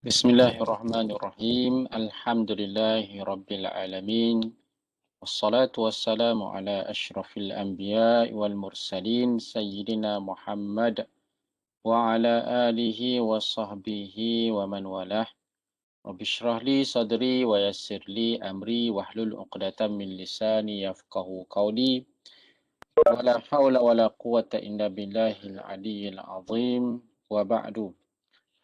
Bismillahirrahmanirrahim. Alhamdulillahi rabbil alamin. Wassalatu wassalamu ala asyrafil anbiya'i wal mursalin sayyidina Muhammad wa ala alihi wa sahbihi wa man walah. Rabbi shrah li sadri wa yassir li amri wahlul 'uqdatam min lisani yafqahu qawli. Wa la hawla wa la quwwata illa billahil aliyyil azim. Wa ba'du.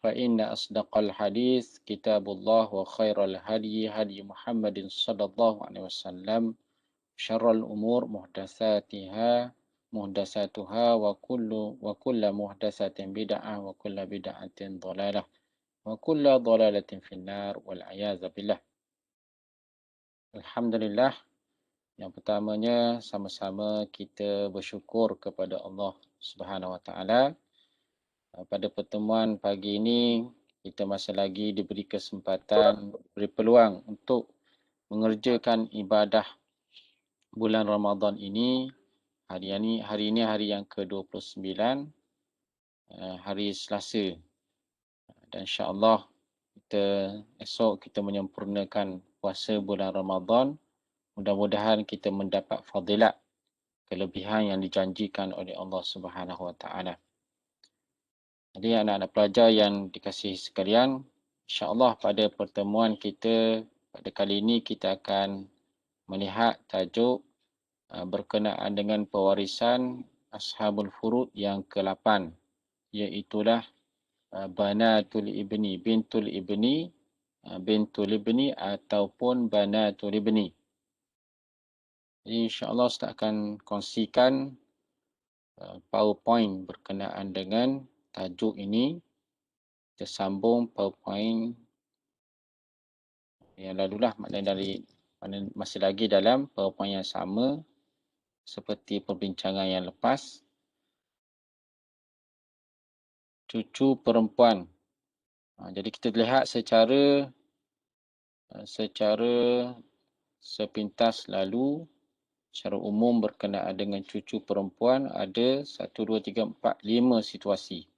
فإن أصدق الحديث كتاب الله وخير الهدي هدي محمد صلى الله عليه وسلم شر الأمور محدثاتها وكل محدثة بدعة وكل بدعة ضلالة وكل ضلالة في النار والعياذ بالله. Alhamdulillah, yang pertamanya sama-sama kita bersyukur kepada Allah Subhanahu Wa Taala. Pada pertemuan pagi ini, kita masih lagi diberi kesempatan, diberi peluang untuk mengerjakan ibadah bulan Ramadan ini. Hari ini hari yang ke-29, hari Selasa. Dan insya-Allah esok kita menyempurnakan puasa bulan Ramadan. Mudah-mudahan kita mendapat fadilat, kelebihan yang dijanjikan oleh Allah Subhanahu Wa Taala. Jadi anak-anak pelajar yang dikasihi sekalian, insya-Allah pada pertemuan kita pada kali ini kita akan melihat tajuk berkenaan dengan pewarisan Ashabul Furud yang ke-8, iaitulah Banatul Ibni, Bintul Ibni, Bintul Ibni ataupun Banatul Ibni. Jadi insya-Allah Ustaz akan kongsikan PowerPoint berkenaan dengan tajuk ini. Kita sambung PowerPoint yang lalulah, maknanya masih lagi dalam PowerPoint yang sama seperti perbincangan yang lepas. Cucu perempuan. Jadi kita lihat secara sepintas lalu, secara umum berkenaan dengan cucu perempuan ada 1, 2, 3, 4, 5 situasi.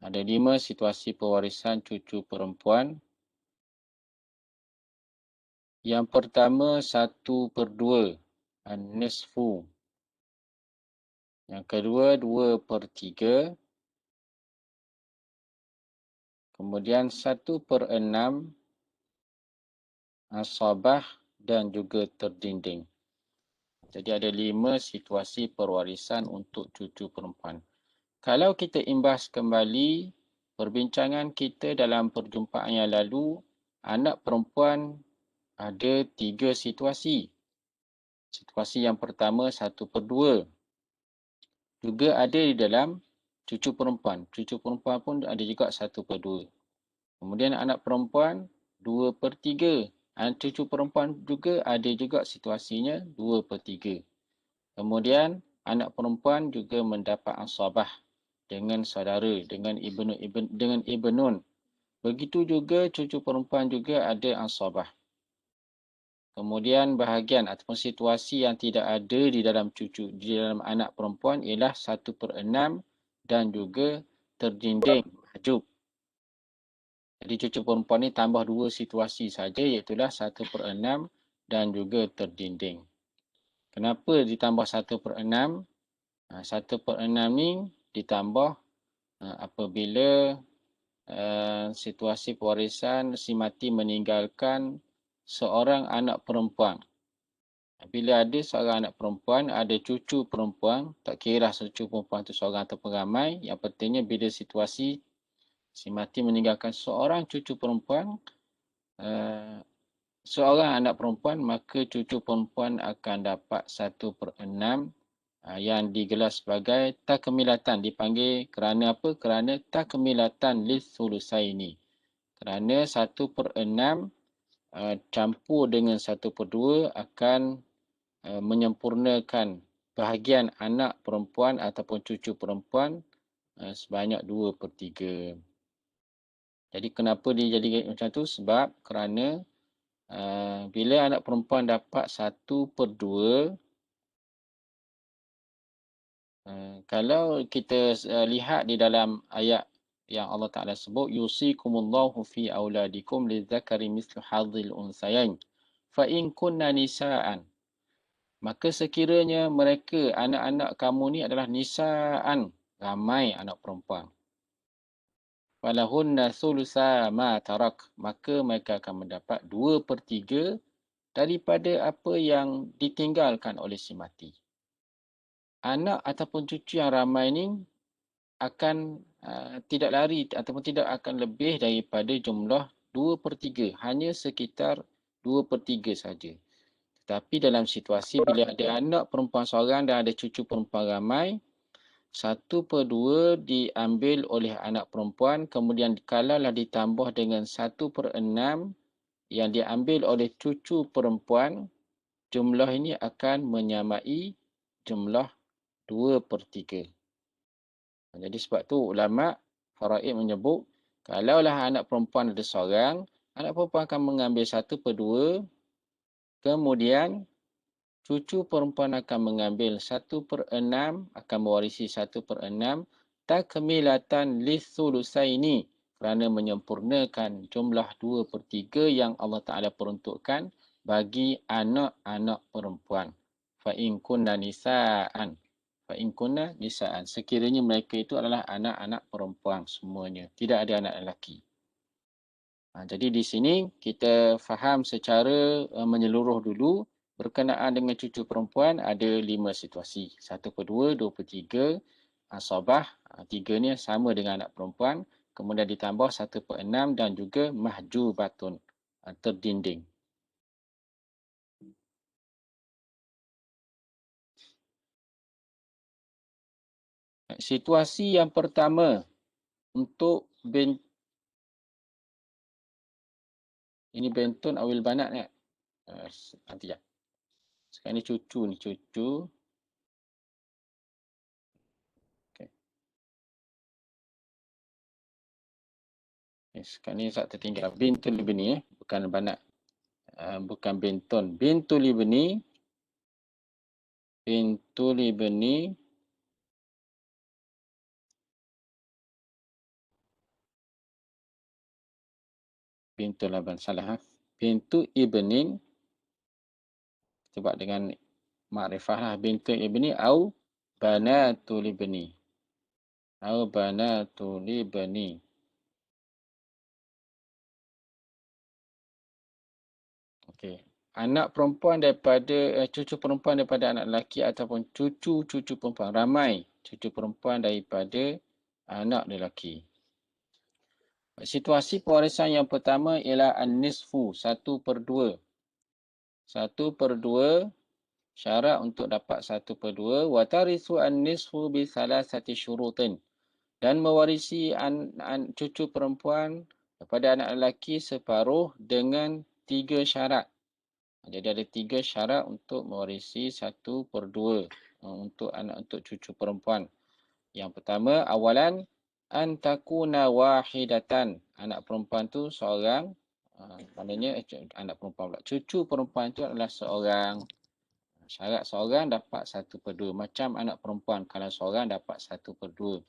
Ada 5 situasi pewarisan cucu perempuan. Yang pertama 1/2, an-nisfu. Yang kedua 2/3. Kemudian 1/6 asabah dan juga terdinding. Jadi ada 5 situasi perwarisan untuk cucu perempuan. Kalau kita imbas kembali perbincangan kita dalam perjumpaan yang lalu, anak perempuan ada 3 situasi. Situasi yang pertama 1/2. Juga ada di dalam cucu perempuan. Cucu perempuan pun ada juga 1/2. Kemudian anak perempuan 2/3. Cucu perempuan juga ada juga situasinya 2/3. Kemudian anak perempuan juga mendapat asabah dengan saudara, dengan ibnun. Begitu juga cucu perempuan juga ada asabah. Kemudian bahagian ataupun situasi yang tidak ada di dalam anak perempuan ialah 1/6 dan juga terdinding, mahjub. Jadi cucu perempuan ni tambah 2 situasi saja, iaitulah 1/6 dan juga terdinding. Kenapa ditambah 1/6? 1/6 ni ditambah apabila situasi pewarisan si mati meninggalkan seorang anak perempuan. Bila ada seorang anak perempuan, ada cucu perempuan, tak kira cucu perempuan itu seorang atau ramai, yang pentingnya bila situasi si mati meninggalkan seorang cucu perempuan, seorang anak perempuan, maka cucu perempuan akan dapat 1/6 yang digelar sebagai takmilatan. Dipanggil kerana apa? Kerana takmilatan lis-sulusaini. Kerana 1/6 campur dengan 1/2 akan menyempurnakan bahagian anak perempuan ataupun cucu perempuan sebanyak 2/3. Jadi kenapa dia jadi macam tu? Sebab kerana bila anak perempuan dapat 1/2, kalau kita lihat di dalam ayat yang Allah Ta'ala sebut, yusikumullahu fi auladikum lidzakari mislu hadzil unsayain. Fa in kunna nisaan. Maka sekiranya mereka, anak-anak kamu ni adalah nisaan, ramai anak perempuan. Walahunna thulutha ma tarak. Maka mereka akan mendapat 2/3 daripada apa yang ditinggalkan oleh si mati. Anak ataupun cucu yang ramai ni akan tidak lari ataupun tidak akan lebih daripada jumlah 2/3. Hanya sekitar 2/3 saja. Tetapi dalam situasi bila ada anak perempuan seorang dan ada cucu perempuan ramai, 1/2 diambil oleh anak perempuan, kemudian kalaulah ditambah dengan 1/6 yang diambil oleh cucu perempuan, jumlah ini akan menyamai jumlah 2/3. Jadi sebab tu ulama faraid menyebut, kalaulah anak perempuan ada seorang, anak perempuan akan mengambil 1/2, kemudian cucu perempuan akan mengambil 1/6, akan mewarisi 1/6, takmilatan lithulusaini, kerana menyempurnakan jumlah 2/3 yang Allah Ta'ala peruntukkan bagi anak-anak perempuan. Fa'in kunna nisa'an. Fa'in kunna nisa'an. Sekiranya mereka itu adalah anak-anak perempuan semuanya. Tidak ada anak lelaki. Jadi di sini kita faham secara menyeluruh dulu. Berkenaan dengan cucu perempuan ada 5 situasi. 1/2, 2/3, asabah. 3 ni sama dengan anak perempuan. Kemudian ditambah 1/6 dan juga mahjubatun, terdinding. Situasi yang pertama untuk ini bentun awil banat ni. Nanti ya. Sekarang ni cucu ni, cucu. Okay. Sekarang ni tak tertinggal. Bintun ibni, bukan banat. Bukan bentun. Bintul ibni. Bintul ibni. Bintul laban salah. Bintu ibnin. Sebab dengan makrifah lah. Bintu ibni au banatul ibni. Au banatul ibni. Okey. Anak perempuan daripada, cucu perempuan daripada anak lelaki ataupun cucu-cucu perempuan. Ramai cucu perempuan daripada anak lelaki. Situasi pewarisan yang pertama ialah an-nisfu, 1/2. 1/2 syarat untuk dapat 1/2. Wa tarithu an-nisfu bi salasati syurutin. Dan mewarisi cucu perempuan daripada anak lelaki separuh dengan 3 syarat. Jadi ada 3 syarat untuk mewarisi 1/2 untuk cucu perempuan. Yang pertama, awalan an takuna wahidatan. Anak perempuan tu seorang, maknanya anak perempuan pula. Cucu perempuan tu adalah seorang. Syarat seorang dapat 1/2. Macam anak perempuan, kalau seorang dapat 1/2.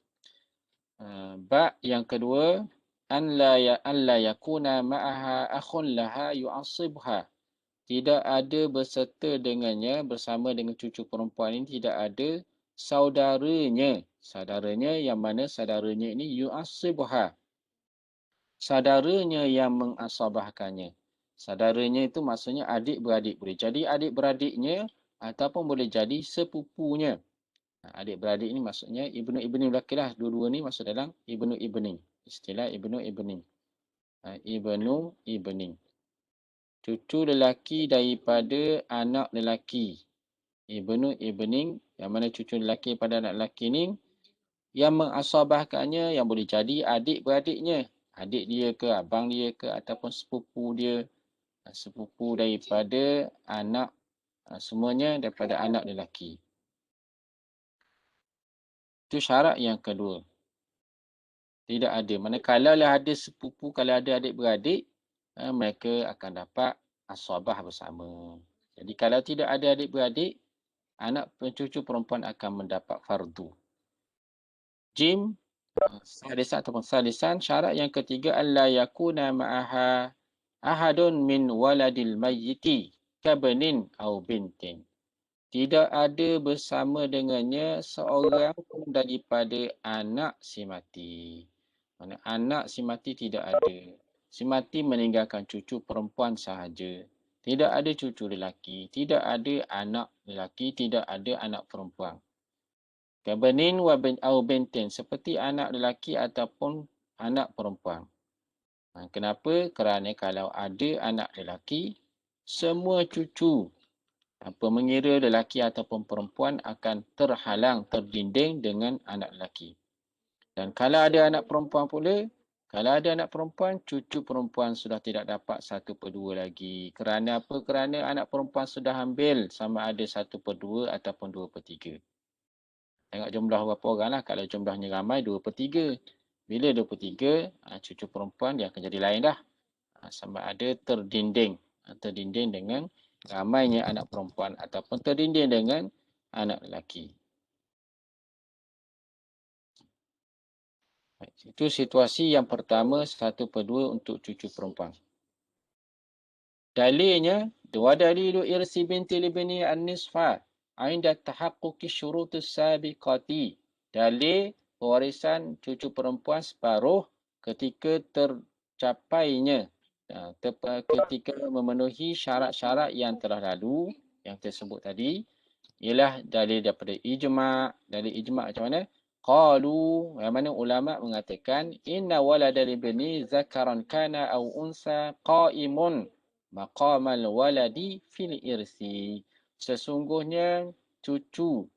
Yang kedua, an la yakuna ma'aha akhun laha yu'assibha. Tidak ada berserta dengannya, bersama dengan cucu perempuan ini tidak ada saudaranya. Saudaranya yang mana saudaranya ini yu'assibha. Saudaranya yang mengasabahkannya. Saudaranya itu maksudnya adik-beradik. Boleh jadi adik-beradiknya ataupun boleh jadi sepupunya. Adik-beradik ini maksudnya ibnu-ibni lelaki lah. Dua-dua ni masuk dalam ibnu-ibni. Istilah ibnu-ibni. Ibnu-ibni. Cucu lelaki daripada anak lelaki. Ibnu-ibni, yang mana cucu lelaki pada anak lelaki ni, yang mengasabahkannya, yang boleh jadi adik-beradiknya. Adik dia ke, abang dia ke, ataupun sepupu dia. Sepupu daripada anak, semuanya daripada anak lelaki. Itu syarat yang kedua. Tidak ada. Manakala ada sepupu, kalau ada adik-beradik, mereka akan dapat asabah bersama. Jadi kalau tidak ada adik-beradik, anak cucu perempuan akan mendapat fardu. Jim, Salisan ataupun salisan, syarat yang ketiga alla yakuna ma'aha ahadun min waladil mayyiti kabanin au bintin. Tidak ada bersama dengannya seorang pun daripada anak si mati. Mana anak si mati tidak ada. Si mati meninggalkan cucu perempuan sahaja. Tidak ada cucu lelaki, tidak ada anak lelaki, tidak ada anak perempuan. Kabanin wa bin au bintin, seperti anak lelaki ataupun anak perempuan. Kenapa? Kerana kalau ada anak lelaki, semua cucu mengira lelaki ataupun perempuan akan terhalang, terdinding dengan anak lelaki. Dan kalau ada anak perempuan pula, kalau ada anak perempuan, cucu perempuan sudah tidak dapat 1/2 lagi. Kerana apa? Kerana anak perempuan sudah ambil sama ada 1/2 ataupun 2/3. Tengok jumlah berapa orang lah. Kalau jumlahnya ramai, 2/3. Bila 2/3, cucu perempuan dia akan jadi lain dah. Sama ada terdinding. Terdinding dengan ramainya anak perempuan ataupun terdinding dengan anak lelaki. Itu situasi yang pertama 1/2 untuk cucu perempuan. Dalilnya, wa dalilu irsi binti libni an-nisfa inda tahaqquqi syurutus sabiqati. Dalil pewarisan cucu perempuan separuh ketika tercapainya, ketika memenuhi syarat-syarat yang telah lalu, yang tersebut tadi, ialah dalil daripada ijma'. Dalil ijma' macam mana? Qalu, yang mana ulama mengatakan inna walada libni zakaran kana au unsa qaimun maqamal waladi fil irsi. Sesungguhnya cucu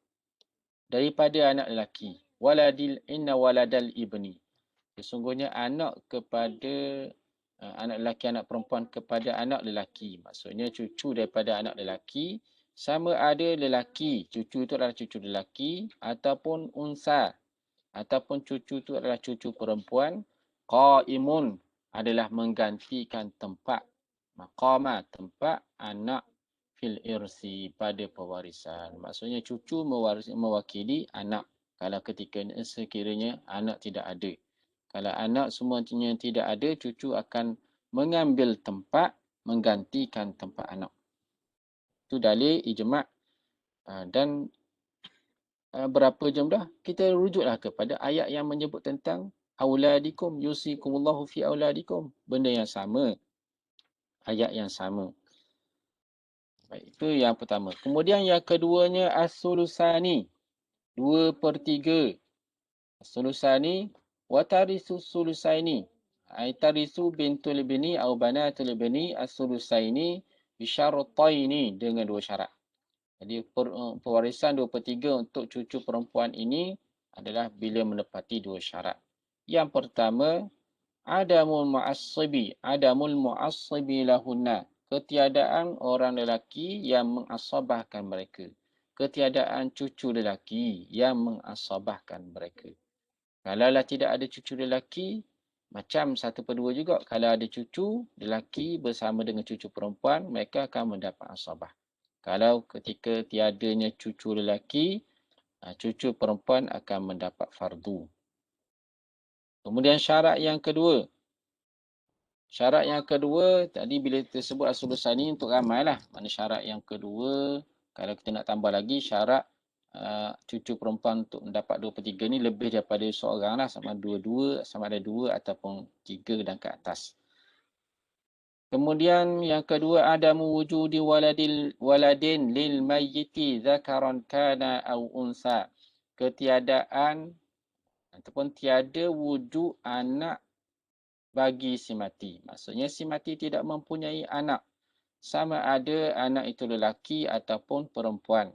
daripada anak lelaki, waladil inna waladal ibni. Sesungguhnya anak kepada anak lelaki, anak perempuan kepada anak lelaki. Maksudnya cucu daripada anak lelaki, sama ada lelaki, cucu itu adalah cucu lelaki, ataupun unsa, ataupun cucu itu adalah cucu perempuan, qaimun adalah menggantikan tempat, maqama, tempat anak fil irsi, pada pewarisan. Maksudnya cucu mewakili anak kalau ketika sekiranya anak tidak ada. Kalau anak semuanya tidak ada, cucu akan mengambil tempat, menggantikan tempat anak. Itu dalil ijma'. Dan berapa jumlah? Kita rujuklah kepada ayat yang menyebut tentang auladikum yusikumullahu fi auladikum. Benda yang sama. Ayat yang sama. Baik, itu yang pertama. Kemudian yang keduanya as-sulusani. 2/3. As-sulusani wa tarisu sulusaini. Tarisu bintul ibni au banatul ibni as-sulusaini bisyarataini, dengan 2 syarat. Jadi pewarisan 2/3 untuk cucu perempuan ini adalah bila menepati 2 syarat. Yang pertama, adamul mu'assibi lahunna. Ketiadaan orang lelaki yang mengasabahkan mereka. Ketiadaan cucu lelaki yang mengasabahkan mereka. Kalaulah tidak ada cucu lelaki, macam 1/2 juga. Kalau ada cucu lelaki bersama dengan cucu perempuan, mereka akan mendapat asabah. Kalau ketika tiadanya cucu lelaki, cucu perempuan akan mendapat fardu. Kemudian syarat yang kedua. Syarat yang kedua, tadi bila tersebut as-sulusani untuk ramai lah. Mana syarat yang kedua, kalau kita nak tambah lagi, syarat cucu perempuan untuk mendapat 2/3 ni lebih daripada seorang lah. Sama ada dua ataupun 3 dan ke atas. Kemudian yang kedua, adamu wujudi waladin lil mayyiti zakaran kana au unsa. Ketiadaan ataupun tiada wujud anak bagi si mati. Maksudnya si mati tidak mempunyai anak. Sama ada anak itu lelaki ataupun perempuan.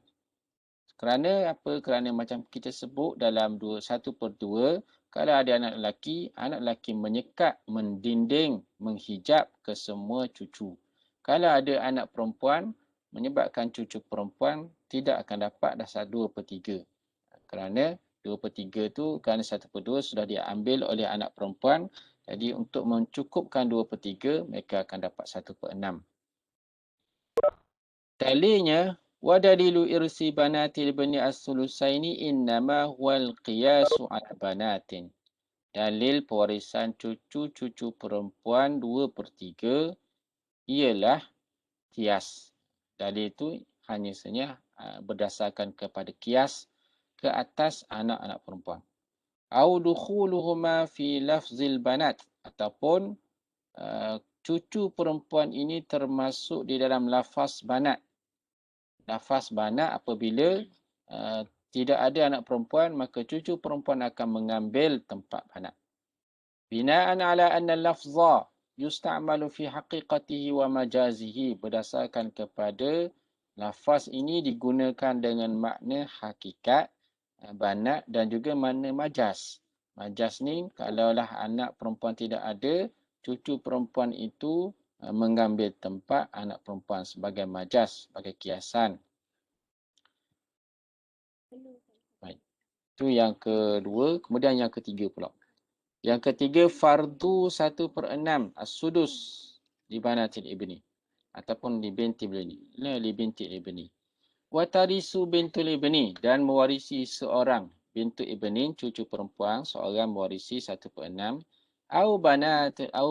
Kerana apa? Kerana macam kita sebut dalam 1/2, kalau ada anak lelaki menyekat, mendinding, menghijab ke semua cucu. Kalau ada anak perempuan, menyebabkan cucu perempuan tidak akan dapat dah 2/3. Kerana 2/3 tu, kerana 1/2 sudah diambil oleh anak perempuan. Jadi untuk mencukupkan 2/3, mereka akan dapat 1/6. Dalilnya, wa dalilu irsi banatil bani as-sulusaini innama huwal qiyasu ala banatin. dalil pewarisan cucu-cucu perempuan 2/3 ialah kias. Dalil itu hanya saja berdasarkan kepada kias ke atas anak-anak perempuan. Au dukhuluhuma fi lafzil banat, ataupun cucu perempuan ini termasuk di dalam lafaz banat. Lafaz banat apabila tidak ada anak perempuan, maka cucu perempuan akan mengambil tempat banat. Bina'an ala anna lafza yusta'malu fi haqiqatihi wa majazihi, berdasarkan kepada lafaz ini digunakan dengan makna hakikat, banat dan juga makna majaz. Majaz ni kalaulah anak perempuan tidak ada, cucu perempuan itu mengambil tempat anak perempuan sebagai majaz, sebagai kiasan. Baik. Itu yang kedua. Kemudian yang ketiga pula. Yang ketiga, fardu 1/6 as-sudus di banatil ibni ataupun di binti ibni. Li binti ibni. Wa tarisu bintul ibni, dan mewarisi seorang bintu ibni, cucu perempuan, seorang mewarisi 1/6. Au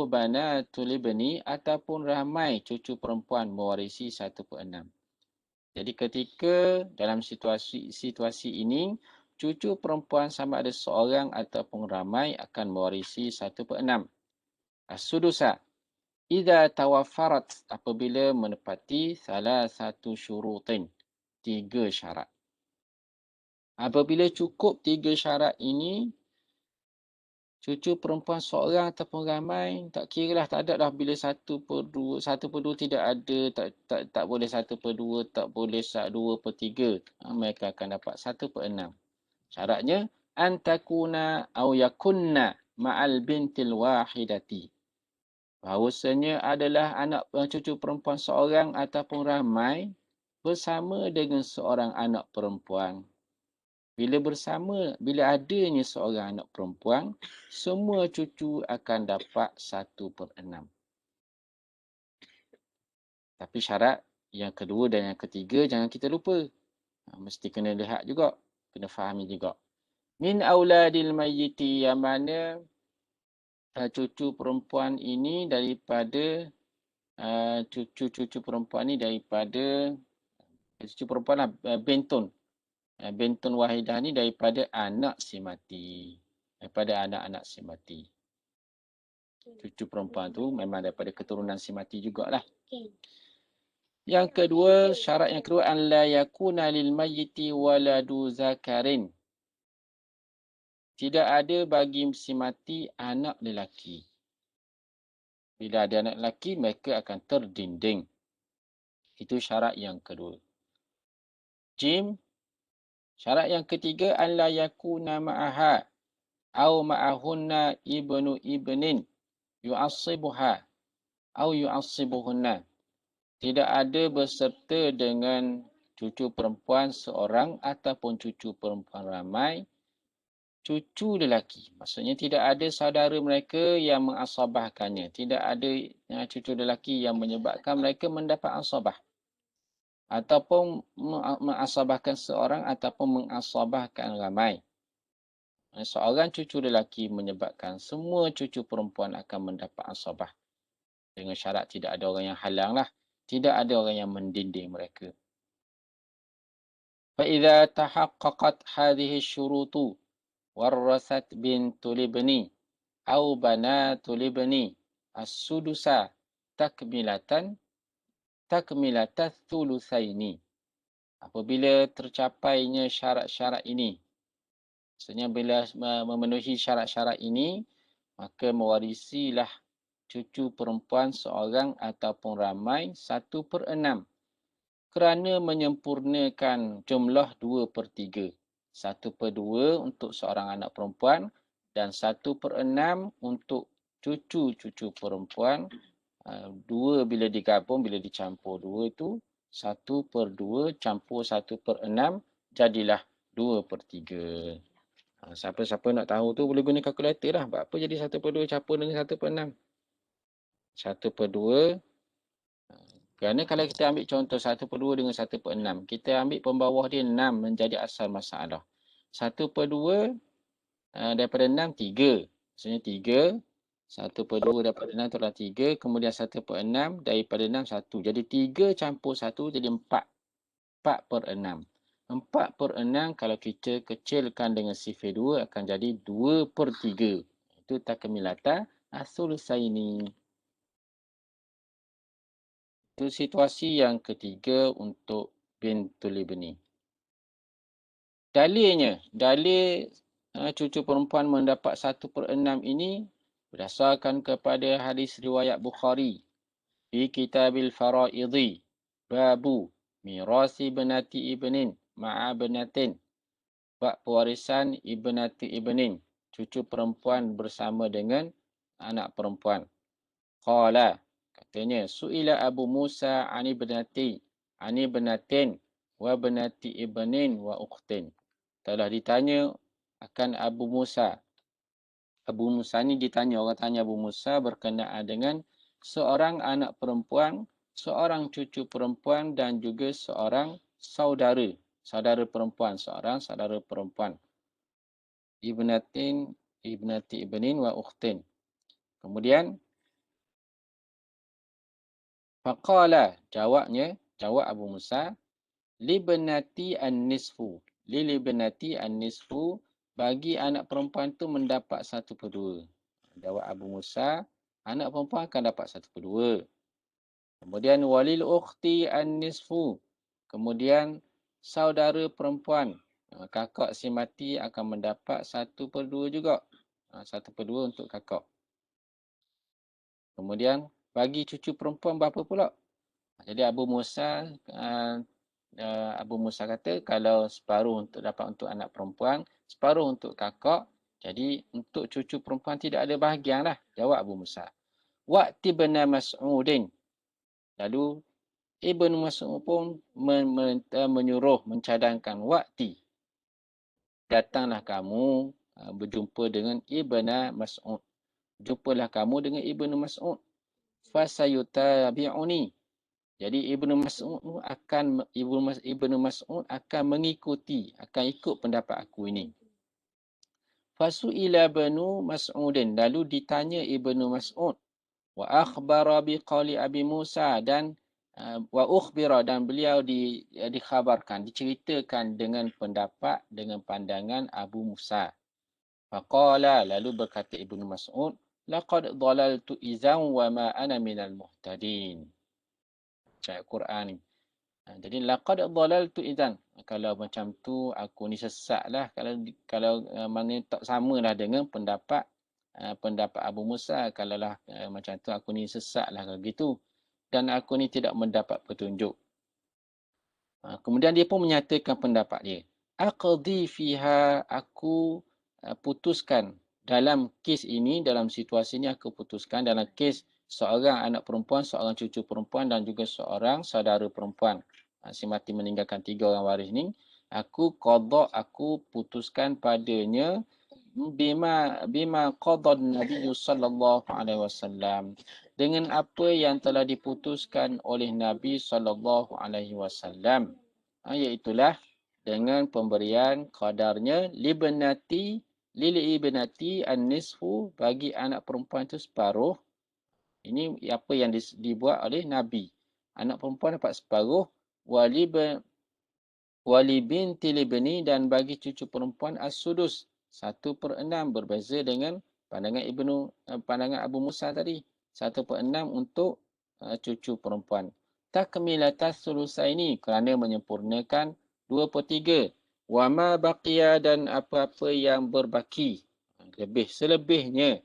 banatul ibni, ataupun ramai cucu perempuan mewarisi 1/6. Jadi ketika dalam situasi ini, cucu perempuan sama ada seorang ataupun ramai akan mewarisi 1/6. As-sudusa idza tawaffarat, apabila menepati salah satu syurutin, 3 syarat. Apabila cukup 3 syarat ini, cucu perempuan seorang ataupun ramai, tak kira lah, tak ada dah bila 1/2, 1/2 tidak ada, tak boleh 1/2, tak boleh 2/3. Mereka akan dapat 1/6. Syaratnya antakuna au yakunna ma'al bintil wahidati. Bahawasanya adalah anak cucu perempuan seorang ataupun ramai bersama dengan seorang anak perempuan. Bila adanya seorang anak perempuan, semua cucu akan dapat 1/6. Tapi syarat yang kedua dan yang ketiga jangan kita lupa. Mesti kena lihat juga, kena fahami juga. Min auladil mayyiti, yang mana cucu perempuan ini daripada cucu-cucu perempuan ni daripada cucu perempuan lah, bintun. Bintun wahidah ni daripada anak si mati. Daripada anak-anak si mati. Cucu perempuan tu memang daripada keturunan si mati jugalah. Yang kedua, syarat yang kedua, an la yakuna lil mayyiti waladu zakarin. Tidak ada bagi si mati anak lelaki. Bila ada anak lelaki, mereka akan terdinding. Itu syarat yang kedua. Jim, syarat yang ketiga, an la yakuna ma'aha au ma'ahunna ibnu ibnin yu'assibuha au yu'assibuhunna. Tidak ada berserta dengan cucu perempuan seorang ataupun cucu perempuan ramai, cucu lelaki. Maksudnya tidak ada saudara mereka yang mengasabahkannya. Tidak ada cucu lelaki yang menyebabkan mereka mendapat asabah. Ataupun mengasabahkan seorang ataupun mengasabahkan ramai. Seorang cucu lelaki menyebabkan semua cucu perempuan akan mendapat asabah. Dengan syarat tidak ada orang yang halang lah. Tidak ada orang yang mendinding mereka. فَإِذَا تَحَقَّقَتْ هَذِهِ الشُّرُوطُ وَرَّثَتْ بِنْتُ الْإِبْنِ أَوْ بَنَاتُ الْإِبْنِ السُّدُسَ تَكْمِلَةَ الثُّلُثَيْنِ. Apabila tercapainya syarat-syarat ini, maksudnya bila memenuhi syarat-syarat ini, maka mewarisilah cucu perempuan seorang ataupun ramai 1/6. Kerana menyempurnakan jumlah 2/3. 1/2 untuk seorang anak perempuan dan 1/6 untuk cucu-cucu perempuan. 2 bila digabung, bila dicampur 2 itu, 1/2 campur 1/6 jadilah 2/3. Siapa-siapa nak tahu tu boleh guna kalkulator lah. Apa jadi 1/2 campur dengan 1/6? 1/2. Kerana kalau kita ambil contoh 1/2 dengan 1/6, kita ambil pembawah dia 6 menjadi asal masalah. 1/2 daripada 6, 3. Maksudnya 3, 1/2 daripada 6 itu adalah 3, kemudian 1/6 daripada 6, 1. Jadi 3 campur 1 jadi 4. 4/6. 4/6 kalau kita kecilkan dengan sifir 2 akan jadi 2/3. Itu takmilata as-sulusaini. Itu situasi yang ketiga untuk bintul ibni. Dalil cucu perempuan mendapat 1/6 ini berdasarkan kepada hadis riwayat Bukhari. Fi kitabil faraidhi babu mirasi benati ibnin ma'a benatin. Bab pewarisan ibnati ibnin, cucu perempuan bersama dengan anak perempuan. Qala, katanya, su'ila Abu Musa ani benatin wa benati ibnin wa ukhtin. Telah ditanya akan Abu Musa. Abu Musa ni ditanya, orang tanya Abu Musa berkenaan dengan seorang anak perempuan, seorang cucu perempuan dan juga seorang saudara. Saudara perempuan, seorang saudara perempuan. Ibnati ibnin wa ukhtin. Kemudian faqala, jawab Abu Musa, libnati an-nisfu. Libnati an-nisfu, bagi anak perempuan tu mendapat 1/2. Jawab Abu Musa, anak perempuan akan dapat 1/2. Kemudian walil ukhti an-nisfu. Kemudian saudara perempuan, kakak si mati akan mendapat 1/2 juga. 1/2 untuk kakak. Kemudian bagi cucu perempuan berapa pula? Jadi Abu Musa kata kalau separuh untuk dapat untuk anak perempuan, separuh untuk kakak. Jadi untuk cucu perempuan tidak ada bahagian lah. Jawab Abu Musa. Wa'ti bena Mas'udin. Lalu Ibn Mas'ud pun menyuruh, mencadangkan, wa'ti. Datanglah kamu berjumpa dengan Ibn Mas'ud. Jumpalah kamu dengan Ibn Mas'ud. Fasayutabi'uni. Jadi Ibn Mas'ud akan mengikuti, akan ikut pendapat aku ini. Fasu'ila banu Mas'udin. Lalu ditanya Ibn Mas'ud. Wa akhbara biqali Abi Musa dan wa ukhbira, dan beliau dikhabarkan, diceritakan dengan pendapat, dengan pandangan Abu Musa. Faqala, lalu berkata Ibn Mas'ud, laqad dhalaltu izan wa ma ana minal muhtadin. Ayat Quran ni. Jadi laqad dhalaltu izan. Kalau macam tu aku ni sesatlah, kalau mana tak samalah dengan pendapat Abu Musa, kalaulah macam tu aku ni sesatlah kalau gitu, dan aku ni tidak mendapat petunjuk. Kemudian dia pun menyatakan pendapat dia. Aqdi fiha, aku putuskan dalam kes ini, dalam situasi ini aku putuskan dalam kes seorang anak perempuan, seorang cucu perempuan dan juga seorang saudara perempuan. Si mati meninggalkan 3 orang waris ni. Aku putuskan padanya bima qada Nabi sallallahu alaihi wasallam, dengan apa yang telah diputuskan oleh Nabi sallallahu alaihi wasallam, iaitulah dengan pemberian qadarnya libnati an-nisfu, bagi anak perempuan itu separuh. Ini apa yang dibuat oleh Nabi. Anak perempuan dapat separuh, wali binti libni, dan bagi cucu perempuan as-sudus, 1/6, berbeza dengan pandangan Abu Musa tadi. 1/6 untuk cucu perempuan. Takmilatas sulusaini, kerana menyempurnakan 2/3. Wa ma baqiya, dan apa-apa yang berbaki. Selebihnya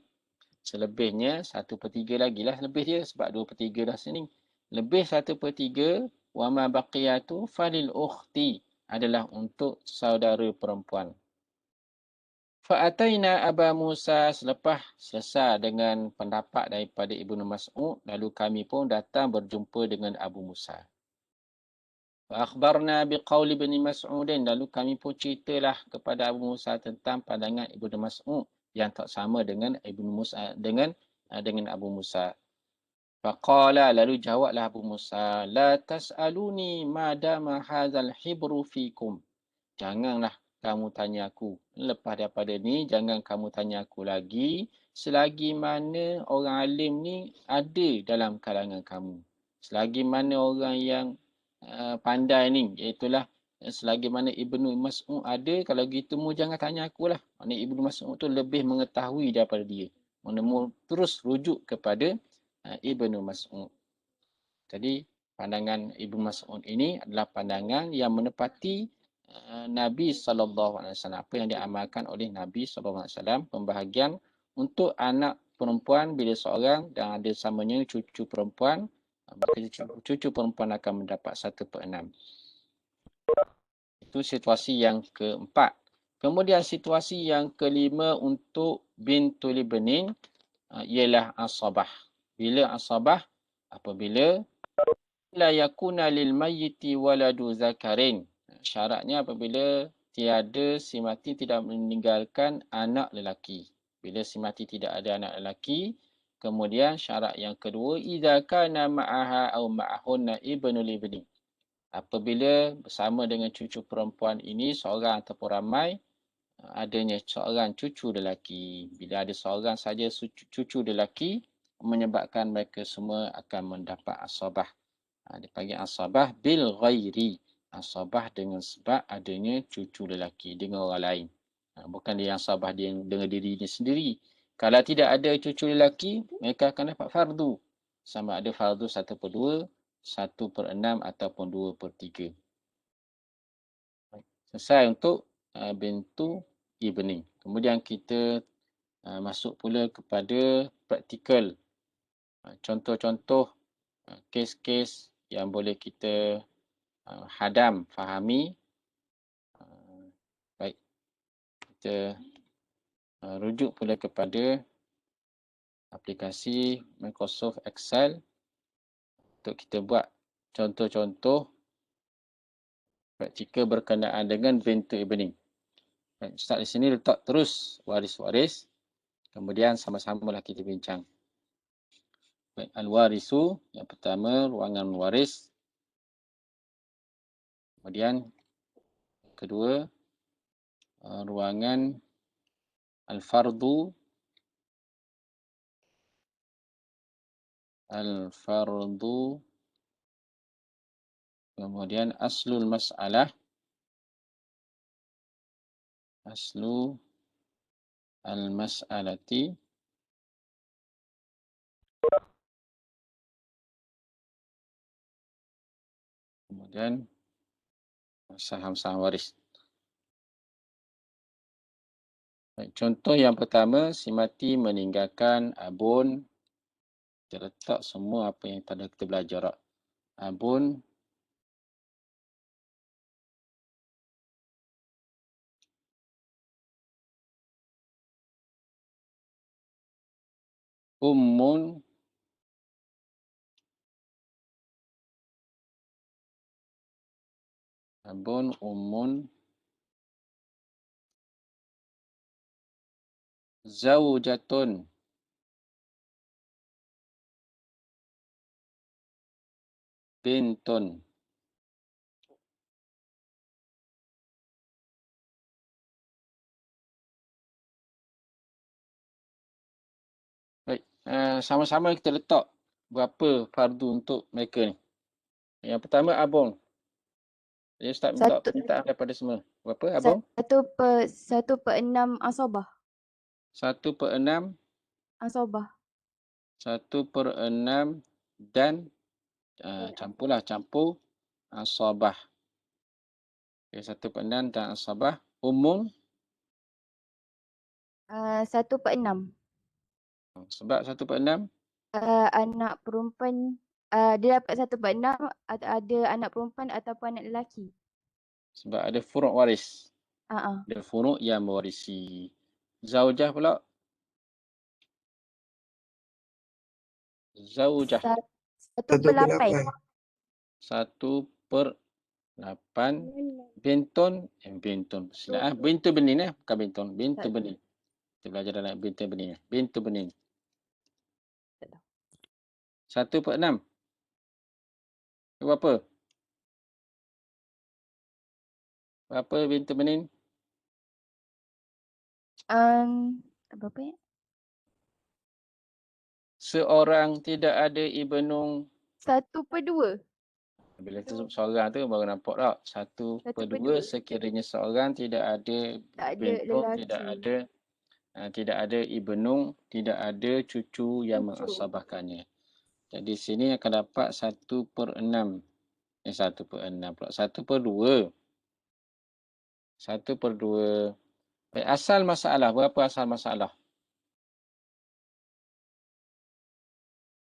1/3 lagi lah lebih dia, sebab 2/3 dah sini. Lebih 1/3, wa ma baqiyatu falil ukhti, adalah untuk saudara perempuan. Fa'ataina Aba Musa, selepas selesai dengan pendapat daripada Ibnu Mas'ud, lalu kami pun datang berjumpa dengan Abu Musa. Fa'akhbarna biqauli Ibnu Mas'udin, lalu kami pun ceritalah kepada Abu Musa tentang pandangan Ibnu Mas'ud yang tak sama dengan dengan Abu Musa. Faqala, lalu jawablah Abu Musa, la tas'aluni ma dama hadzal hibru fikum. Janganlah kamu tanya aku. Lepas daripada ni, jangan kamu tanya aku lagi selagi mana orang alim ni ada dalam kalangan kamu. Selagi mana orang yang pandai ni, iaitulah selagi mana Ibnu Mas'ud ada, kalau gitu mu jangan tanya aku lah. Maknanya Ibnu Mas'ud tu lebih mengetahui daripada dia. Mu terus rujuk kepada Ibnu Mas'ud. Jadi pandangan Ibnu Mas'ud ini adalah pandangan yang menepati Nabi SAW. Apa yang diamalkan oleh Nabi SAW, pembahagian untuk anak perempuan bila seorang dan ada samanya cucu perempuan, maka cucu perempuan akan mendapat 1/6. Itu situasi yang keempat. Kemudian situasi yang kelima untuk bintul ibnin ialah asabah. Bila asabah? Apabila la yakuna lil mayyiti waladu zakarin. Syaratnya apabila tiada si mati tidak meninggalkan anak lelaki. Bila si mati tidak ada anak lelaki, kemudian syarat yang kedua, idza kana ma'aha aw ma'ahunna ibnul ibni. Apabila bersama dengan cucu perempuan ini seorang ataupun ramai, adanya seorang cucu lelaki. Bila ada seorang saja cucu lelaki, menyebabkan mereka semua akan mendapat asabah. Dipanggil asabah bil ghairi. Asabah dengan sebab adanya cucu lelaki dengan orang lain. Bukan dia yang asabah dia dengan dirinya sendiri. Kalau tidak ada cucu lelaki, mereka akan dapat fardu. Sama ada fardu 1/2, 1/6 ataupun 2/3. Selesai untuk bintu ibni. Kemudian kita masuk pula kepada praktikal. Contoh-contoh kes-kes yang boleh kita hadam, fahami. Baik, kita rujuk pula kepada aplikasi Microsoft Excel untuk kita buat contoh-contoh praktikal berkenaan dengan bintu ibni. Start di sini, letak terus waris-waris. Kemudian sama-samalah kita bincang. Baik, al-warisu, yang pertama ruangan waris. Kemudian kedua ruangan al-fardu. Al-fardu. Kemudian aslul mas'alah. Aslu al-mas'alati. Kemudian saham-saham waris. Baik, contoh yang pertama, si mati meninggalkan abun. Kita letak semua apa yang tadi kita belajar. Abun, ummun, abun, ummun, zaujatun, bintun. Baik, sama-sama kita letak berapa fardu untuk mereka ni. Yang pertama, abang. Dia start minta permintaan daripada semua. Berapa, abang? 1/6 asabah. 1/6. Asabah. 1/6 dan campur asabah. Okay, 1/6 dan asabah. Umum. 1/6. Sebab 1/6. Anak perempuan, dia dapat 1/6 ada anak perempuan ataupun anak lelaki. Sebab ada furuk waris. Uh-uh. Ada furuk yang mewarisi. Zaujah pula. Zaujah. 1/8. 1/8. Bintun. Bintun. Bintu benin. Bukan bintun. Bintu benin. Kita belajar dalam bintu benin. Bintu benin. 1/6. Berapa? Berapa bintu benin? Berapa ya? seorang tidak ada ibnung. 1/2. Bila tu seorang tu baru nampak tak. 1/2 1/2. sekiranya seorang tidak ada Tak ada bintun, lelaki. tidak ada ibnung, tidak ada cucu yang Cucu. mengasabahkannya. Jadi sini akan dapat 1/6. 1/6 pula. 1/2. 1/2. Baik, asal masalah. Berapa asal masalah?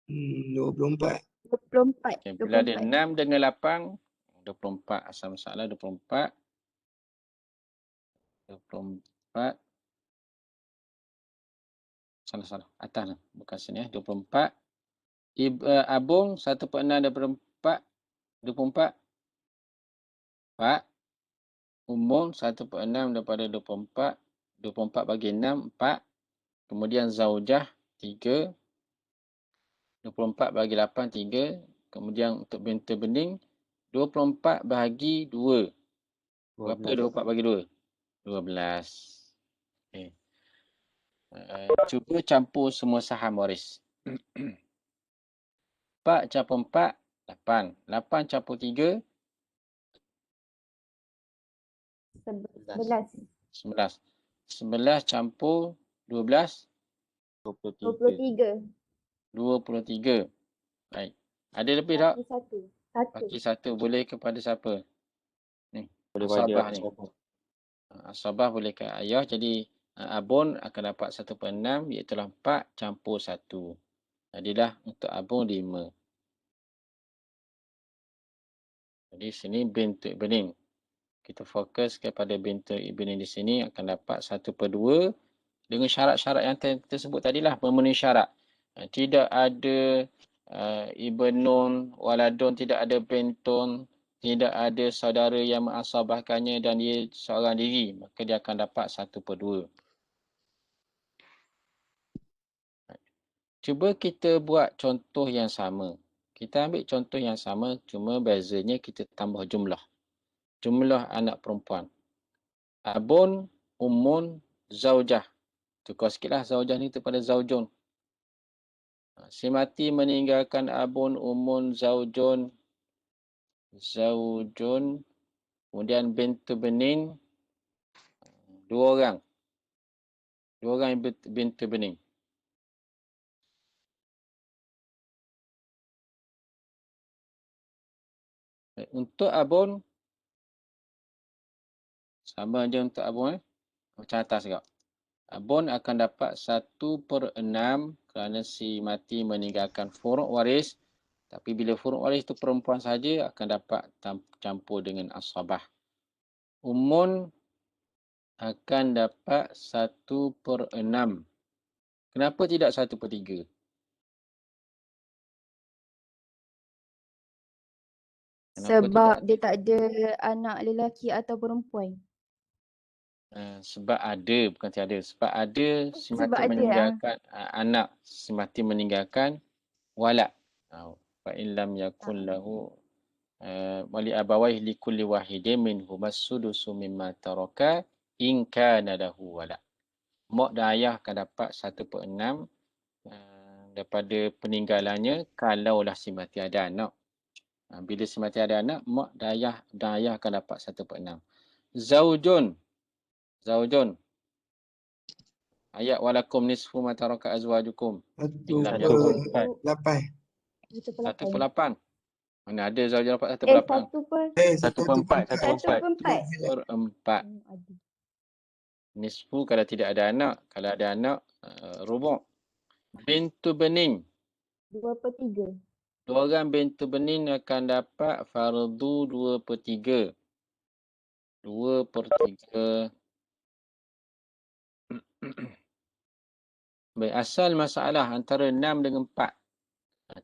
24. 24. Okay, bila ada 24. 6 dengan 8, 24. Asal masalah 24. 24. Salah. Atas lah. Bukan sini. 24. Abung 1/6 daripada 4. 24. 4. Umum 1/6 daripada 24. 24 bagi 6, 4. Kemudian zaujah 3. 24 bagi 8, 3. Kemudian untuk bintu bening, 24 bahagi 2. Berapa 24 bagi 2? 12. Okay. Cuba campur semua saham waris. 4 campur 4, 8. 8 campur 3, 11. 11. 11 campur 12, 23. 23. Baik. Ada lebih tak? Bagi 1. 1. Bagi 1 boleh kepada siapa? Ni. Boleh pada Asabah ni. asabah. Asabah boleh ke ayah. Jadi abun akan dapat 1/6 iaitu 4 campur 1. Jadilah untuk abun 5. Jadi sini bintu bening. Kita fokus kepada bintu bening di sini akan dapat 1/2 dengan syarat-syarat yang tersebut tadilah, memenuhi syarat. Tidak ada ibnun, waladun, tidak ada bintun, tidak ada saudara yang mengasabahkannya dan dia seorang diri, maka dia akan dapat 1/2. Cuba kita buat contoh yang sama. Kita ambil contoh yang sama, cuma bezanya kita tambah jumlah. Jumlah anak perempuan. Abun, ummun, zaujah. Tukar sikitlah zaujah ni kepada zaujun. Si mati meninggalkan abun, ummun, zaujun, kemudian bintu bening, 2 orang. 2 orang bintu bening. Untuk abun, sama je untuk abun. Macam atas juga. Abun akan dapat 1/6 kerana si mati meninggalkan furuk waris. Tapi bila furuk waris itu perempuan saja akan dapat campur dengan asabah. Ummun akan dapat 1/6. Kenapa tidak 1/3? Sebab dia tak ada anak lelaki atau perempuan. Sebab ada, bukan tiada. Sebab ada si Sebab mati ada, meninggalkan anak, si mati meninggalkan walad. Fa in lam yakul lahu wali abawaihi likulli wahidin minhumas sudusu mimma taraka in kana lahu walad. Mak dan ayah akan dapat 1/6 daripada peninggalannya kalaulah si mati ada anak. Bila si mati ada anak, mak dan ayah akan dapat 1/6. Zaujun. Ayat walakum nisfu ma taraka azwajukum. 1/8. 1/8. Mana ada zaujah dapat 1/8? 1/4. 1/4. Nisfu kalau tidak ada anak. Kalau ada anak, rubu'. Bintu bening. 2/3. 2 orang bintu bening akan dapat fardu 2/3. 2/3. Baik, asal masalah antara 6 dengan 4.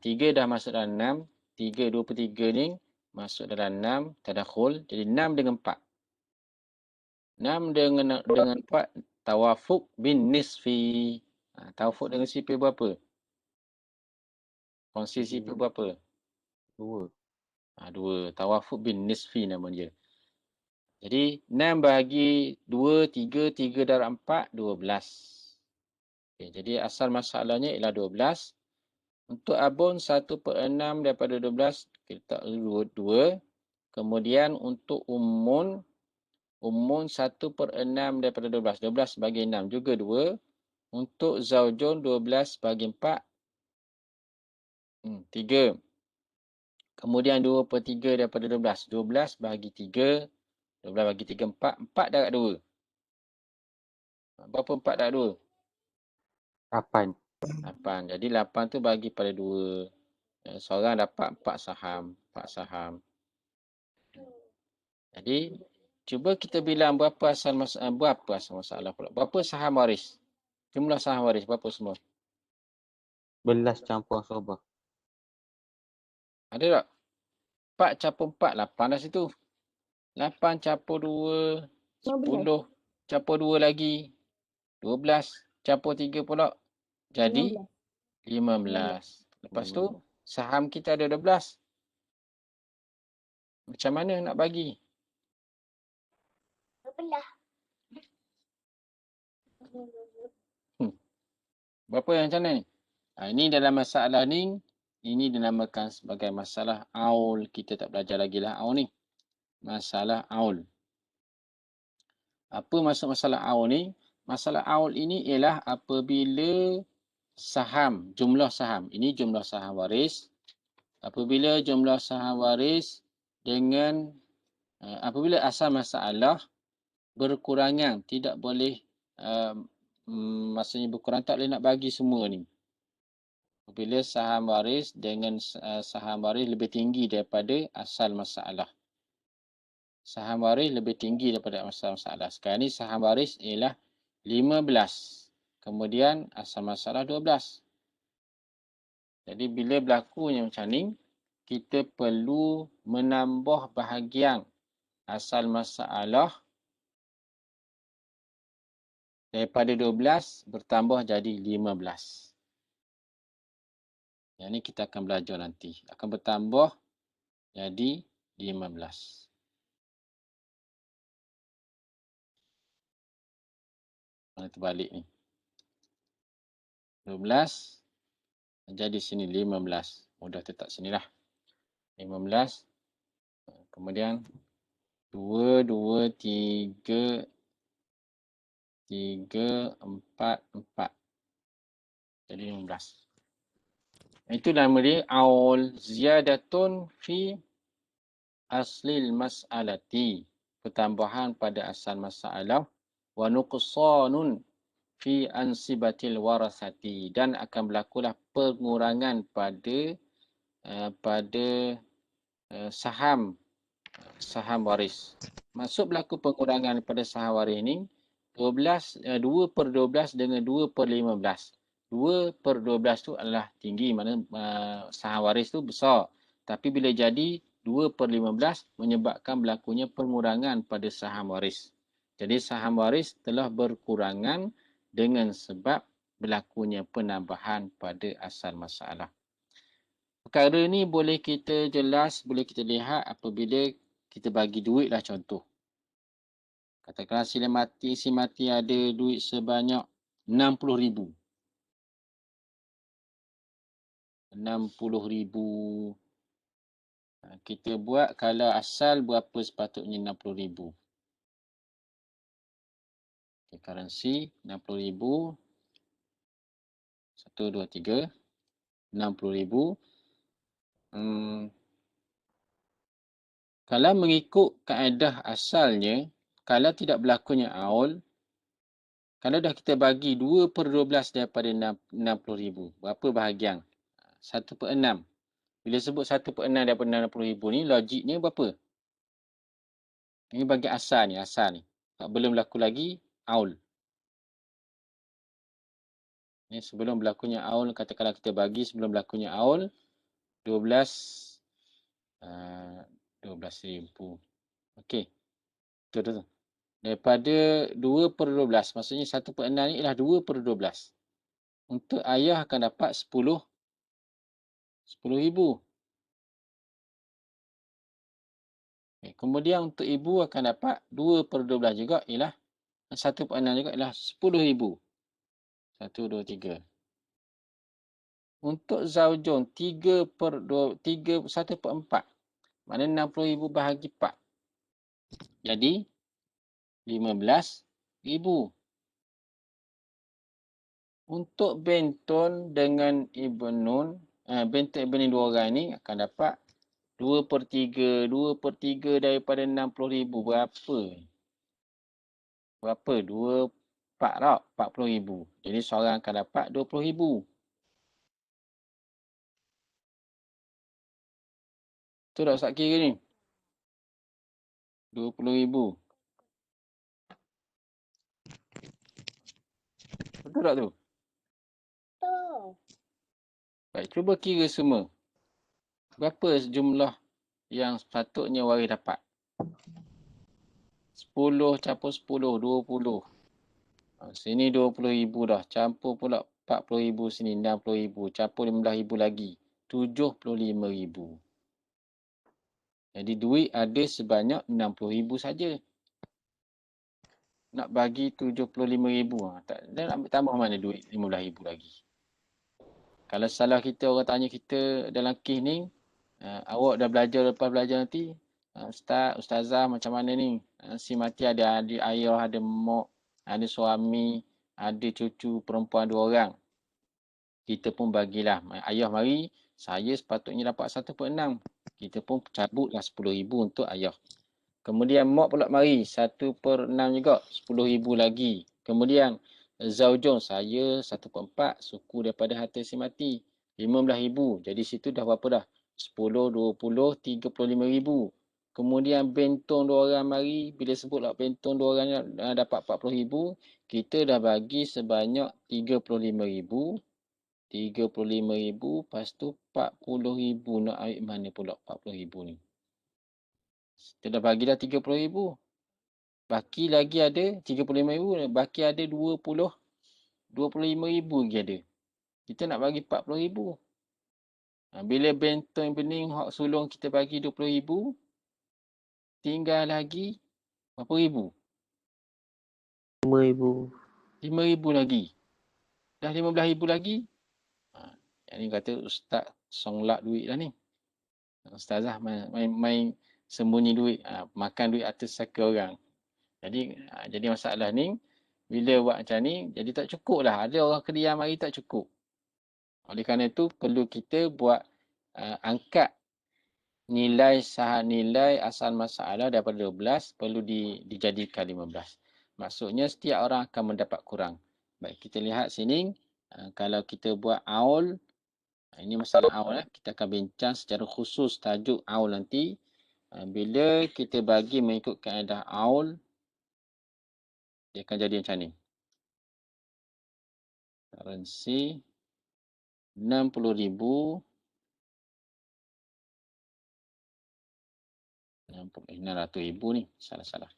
3 dah masuk dalam 6. 3, 2/3 ni masuk dalam 6. Tadakhul. Jadi 6 dengan 4. 6 dengan 4. Tawafuk bin nisfi. Tawafuk dengan sipil berapa? Kongsi sipil berapa? 2. 2. Tawafuk bin nisfi nama dia. Jadi 6 bahagi 2, 3. 3 darab 4, 12. Okay, jadi asal masalahnya ialah 12. Untuk abun 1/6 daripada 12, kita letak 2. Kemudian untuk umun 1/6 daripada 12. 12 bagi 6 juga 2. Untuk zaujun 12 bagi 4. 3. Kemudian 2/3 daripada 12. 12 bagi 3. 12 bagi 3, 4. 4 darab 2. Berapa 4 darab 2? 8. 8. Jadi 8 tu bagi pada 2. Seorang dapat 4 saham. 4 saham. Jadi, cuba kita bilang berapa asal masalah pula. Berapa saham waris? Jumlah saham waris berapa semua? 11 campur soba. Ada tak? 4 campur 4, 8 dah situ. 8 campur 2, 10. Campur 2 lagi, 12. Campur 3 pula. Jadi, 15. Lepas tu, saham kita ada 12. Macam mana nak bagi? 12. Berapa yang macam mana ni? Ini dalam masalah ni, ini dinamakan sebagai masalah aul. Kita tak belajar lagi lah aul ni. Masalah aul. Apa maksud masalah aul ni? Masalah aul ini ialah apabila saham, jumlah saham. Ini jumlah saham waris. Apabila jumlah saham waris dengan apabila asal masalah berkurangan, tidak boleh maksudnya berkurang, tak boleh nak bagi semua ni. Apabila saham waris dengan saham waris lebih tinggi daripada asal masalah. Saham waris lebih tinggi daripada asal masalah. Sekarang ni saham waris ialah 15. Kemudian asal masalah 12. Jadi bila berlakunya macam ni, kita perlu menambah bahagian asal masalah daripada 12 bertambah jadi 15. Yang ni kita akan belajar nanti. Akan bertambah jadi 15. Mana terbalik ni. 12 jadi sini 15. Mudah letak sini lah. 15. Kemudian 2, 2, 3, 3, 4, 4. Jadi 15. Itu nama dia aul ziyadatun fi aslil mas'alati. Pertambahan pada asal masalah. Wa nuqsanun fi ansibatil warasati. Dan akan berlakulah pengurangan pada saham waris. Maksud berlaku pengurangan pada saham waris ni 2/12 dengan 2/15. 2/12 tu adalah tinggi, mana saham waris tu besar. Tapi bila jadi 2/15 menyebabkan berlakunya pengurangan pada saham waris. Jadi saham waris telah berkurangan dengan sebab berlakunya penambahan pada asal masalah. Perkara ni boleh kita jelas, boleh kita lihat apabila kita bagi duit lah contoh. Katakanlah si mati ada duit sebanyak 60,000. 60,000. Kita buat kalau asal berapa sepatutnya 60,000. Okay, currency 60,000. 1, 2, 3. 60,000. Kalau mengikut kaedah asalnya, kalau tidak berlakunya aul, kalau dah kita bagi 2/12 daripada 60,000, berapa bahagian? 1/6. Bila sebut 1/6 daripada 60,000 ni, logiknya berapa? Ini bagi asal ni. Belum berlaku lagi aul. Ni sebelum berlakunya aul, katakanlah kita bagi sebelum berlakunya aul 12,000. Okey. Betul. Daripada 2/12, maksudnya 1/6 ni ialah 2/12. Untuk ayah akan dapat 10,000. Kemudian untuk ibu akan dapat 2/12 juga, ialah 1/6 juga, ialah 10,000. 1, 2, 3. Untuk zaujun 1/4. Maknanya 60,000 bahagi 4. Jadi 15,000. Untuk bentun dengan ibnun, bentun ibnin dua orang ni akan dapat 2/3. 2/3 daripada 60,000 berapa? Berapa? 4 tau. 40,000. Jadi seorang akan dapat 20,000. Betul tak Ustaz kira ni? 20,000. Betul tak tu? Betul. Baik, cuba kira semua. Berapa jumlah yang sepatutnya waris dapat? 10 campur 10, 20. Sini 20,000 dah. Campur pula 40,000 sini, 60,000. Campur 15,000 lagi. 75,000. Jadi duit ada sebanyak 60,000 saja. Nak bagi 75,000. Dan nak tambah mana duit 15,000 lagi. Kalau salah kita, orang tanya kita dalam kes ni, awak dah belajar, lepas belajar nanti, Ustaz, Ustazah macam mana ni? Si mati ada ayah, ada mak, ada suami, ada cucu perempuan 2 orang. Kita pun bagilah. Ayah mari, saya sepatutnya dapat 1/6. Kita pun cabutlah 10,000 untuk ayah. Kemudian mak pula mari 1/6 juga, 10,000 lagi. Kemudian zaujun, saya 1/4 suku daripada harta si mati, 15,000. Jadi situ dah berapa dah? 10, 20, 35,000. Kemudian bentong 2 orang mari, bila sebutlah bentong 2 orang dapat 40,000, kita dah bagi sebanyak 35,000. 35,000, lepas tu 40,000. Nak ambil mana pula 40,000 ni? Kita dah bagi dah 30,000. Baki lagi ada 35,000. Baki ada 25,000 lagi ada. Kita nak bagi 40,000. Bila bentong bening hak sulung kita bagi 20,000, tinggal lagi berapa ribu? 5,000. 5,000 lagi. Dah 15,000 lagi. Yang ni kata ustaz songlak duit dah ni. Ustazah main sembunyi duit, makan duit atas saka orang. Jadi masalah ni, bila buat macam ni, jadi tak cukup lah. Ada orang kediam mari tak cukup. Oleh kerana itu, perlu kita buat angkat nilai asal masalah daripada 12, perlu dijadikan 15. Maksudnya, setiap orang akan mendapat kurang. Baik, kita lihat sini, kalau kita buat aul, ini masalah aul. Kita akan bincang secara khusus tajuk aul nanti. Bila kita bagi mengikut kaedah aul, dia akan jadi macam ni. Currency 60,000. 600,000 ni. Salah.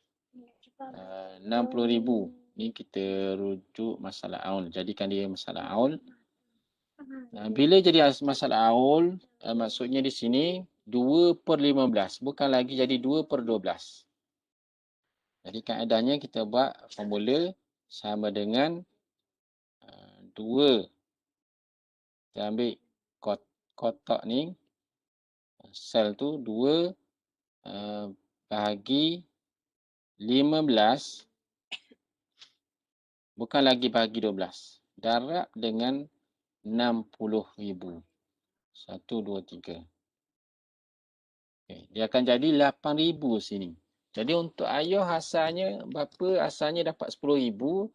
60,000. Ni kita rujuk masalah aul. Jadikan dia masalah aul. Bila jadi masalah aul, maksudnya di sini 2/15. Bukan lagi jadi 2/12. Jadi kaedahnya kita buat formula sama dengan 2. Kita ambil kotak ni. Sel tu 2 bahagi 15. Bukan lagi bahagi 12. Darab dengan 60,000. 1, 2, 3. Okay. Dia akan jadi 8,000 sini. Jadi untuk ayah asalnya, bapa asalnya dapat 10,000.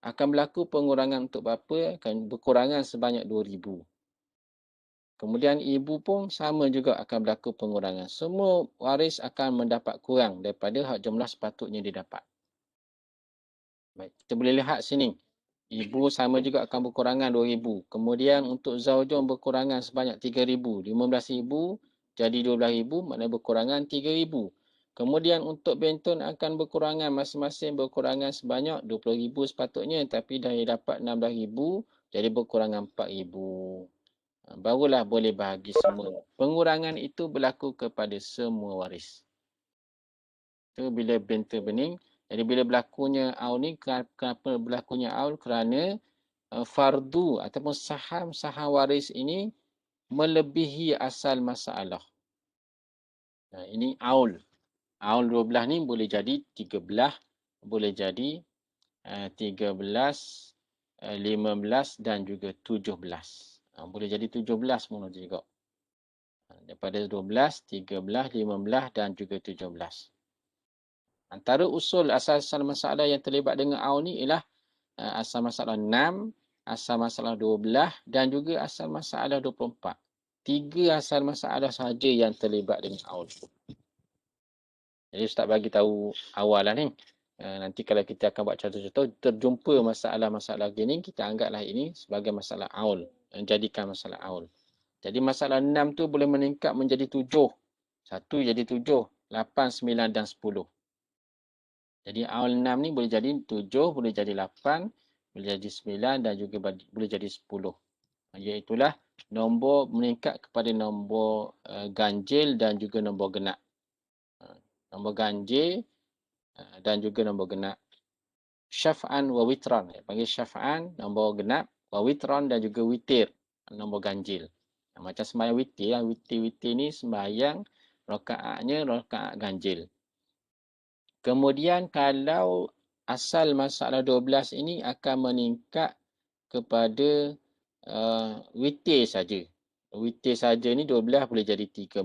Akan berlaku pengurangan untuk bapa, akan berkurangan sebanyak 2,000. Kemudian ibu pun sama juga akan berlaku pengurangan. Semua waris akan mendapat kurang daripada hak jumlah sepatutnya dia dapat. Baik, kita boleh lihat sini. Ibu sama juga akan berkurangan 2,000. Kemudian untuk zaujun berkurangan sebanyak 3,000. 15,000 jadi 12,000, maknanya berkurangan 3,000. Kemudian untuk bentun akan berkurangan masing-masing berkurangan sebanyak 20,000 sepatutnya. Tapi dah dapat 16,000, jadi berkurangan 4,000. Barulah boleh bahagi semua. Pengurangan itu berlaku kepada semua waris. Itu bila bentun bening. Jadi bila berlakunya aul ni, kenapa berlakunya aul? Kerana fardu ataupun saham waris ini melebihi asal masalah. Ini aul. Aul 12 ni boleh jadi 3 belah, boleh jadi 13, 15 dan juga 17. Boleh jadi 17 pun juga. Daripada 12, 13, 15 dan juga 17. Antara usul asal-asal masalah yang terlibat dengan aul ni ialah asal masalah 6, asal masalah 12 dan juga asal masalah 24. 3 asal masalah sahaja yang terlibat dengan aul. Jadi Ustaz bagi tahu awal lah ni. Nanti kalau kita akan buat contoh-contoh, terjumpa masalah-masalah gini, kita anggaplah ini sebagai masalah aul. Jadikan masalah aul. Jadi masalah 6 tu boleh meningkat menjadi 7. 1 jadi 7, 8, 9 dan 10. Jadi aul 6 ni boleh jadi 7, boleh jadi 8, boleh jadi 9 dan juga boleh jadi 10. Iaitulah nombor meningkat kepada nombor ganjil dan juga nombor genap. Nombor ganjil dan juga nombor genap. Syaf'an wa witran. Panggil syaf'an, nombor genap, wa witran dan juga witir, nombor ganjil. Macam sembahyang witir, witir ni sembahyang rakaatnya rakaat ganjil. Kemudian kalau asal masalah 12 ini akan meningkat kepada witir saja. Witir saja ni 12 boleh jadi 13,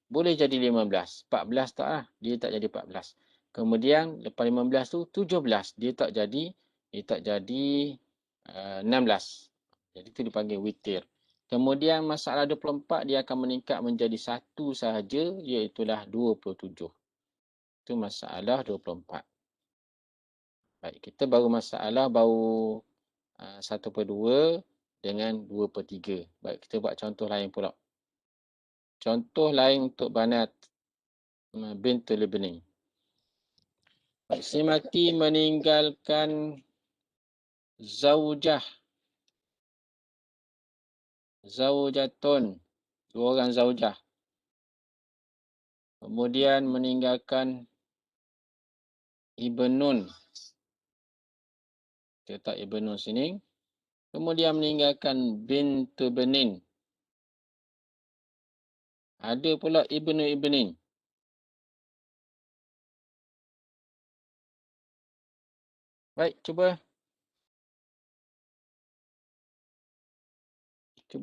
boleh jadi 15. 14 tak lah, dia tak jadi 14. Kemudian lepas 15 tu 17, dia tak jadi 16. Jadi itu dipanggil witir. Kemudian masalah 24 dia akan meningkat menjadi satu sahaja, iaitulah 27. Itu masalah 24. Baik, kita baru masalah 1/2 dengan 2/3. Baik, kita buat contoh lain pula. Contoh lain untuk Banat bintul ibni. Si mati meninggalkan zaujatun, 2 orang zaujah. Kemudian meninggalkan ibnun. Kita letak ibnun sini. Kemudian meninggalkan bintu benin. Ada pula ibnin. Baik, cuba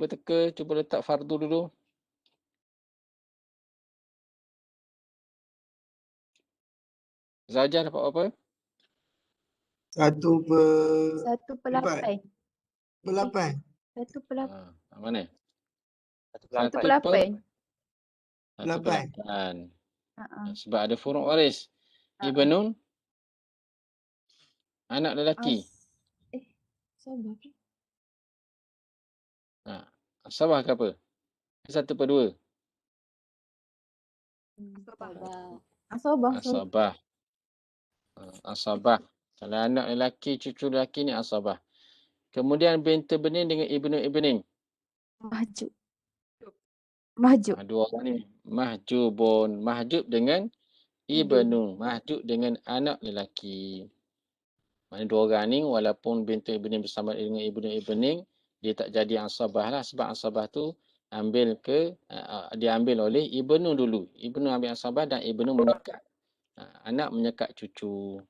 teka, cuba letak fardu dulu. Zaujah dapat apa? 1/8. 1/8. 1/8. Mana? 1/8. 1/8. Sebab ada furuk waris. Ibnun, anak lelaki. Sabar. Asabah ke apa? 1/2. Asabah. Asabah. Kalau anak lelaki, cucu lelaki ni asabah. Kemudian bintu benin dengan ibnu ibnin. Mahjub. 2 orang ni. Mahjubun. Mahjub dengan ibnu. Mahjub dengan anak lelaki. Maksudnya 2 orang ni walaupun bintu ibnin bersama dengan ibnu ibnin, dia tak jadi asabah lah. Sebab asabah tu diambil oleh ibnu dulu. Ibnu ambil asabah dan ibnu menyekat. Anak menyekat cucu.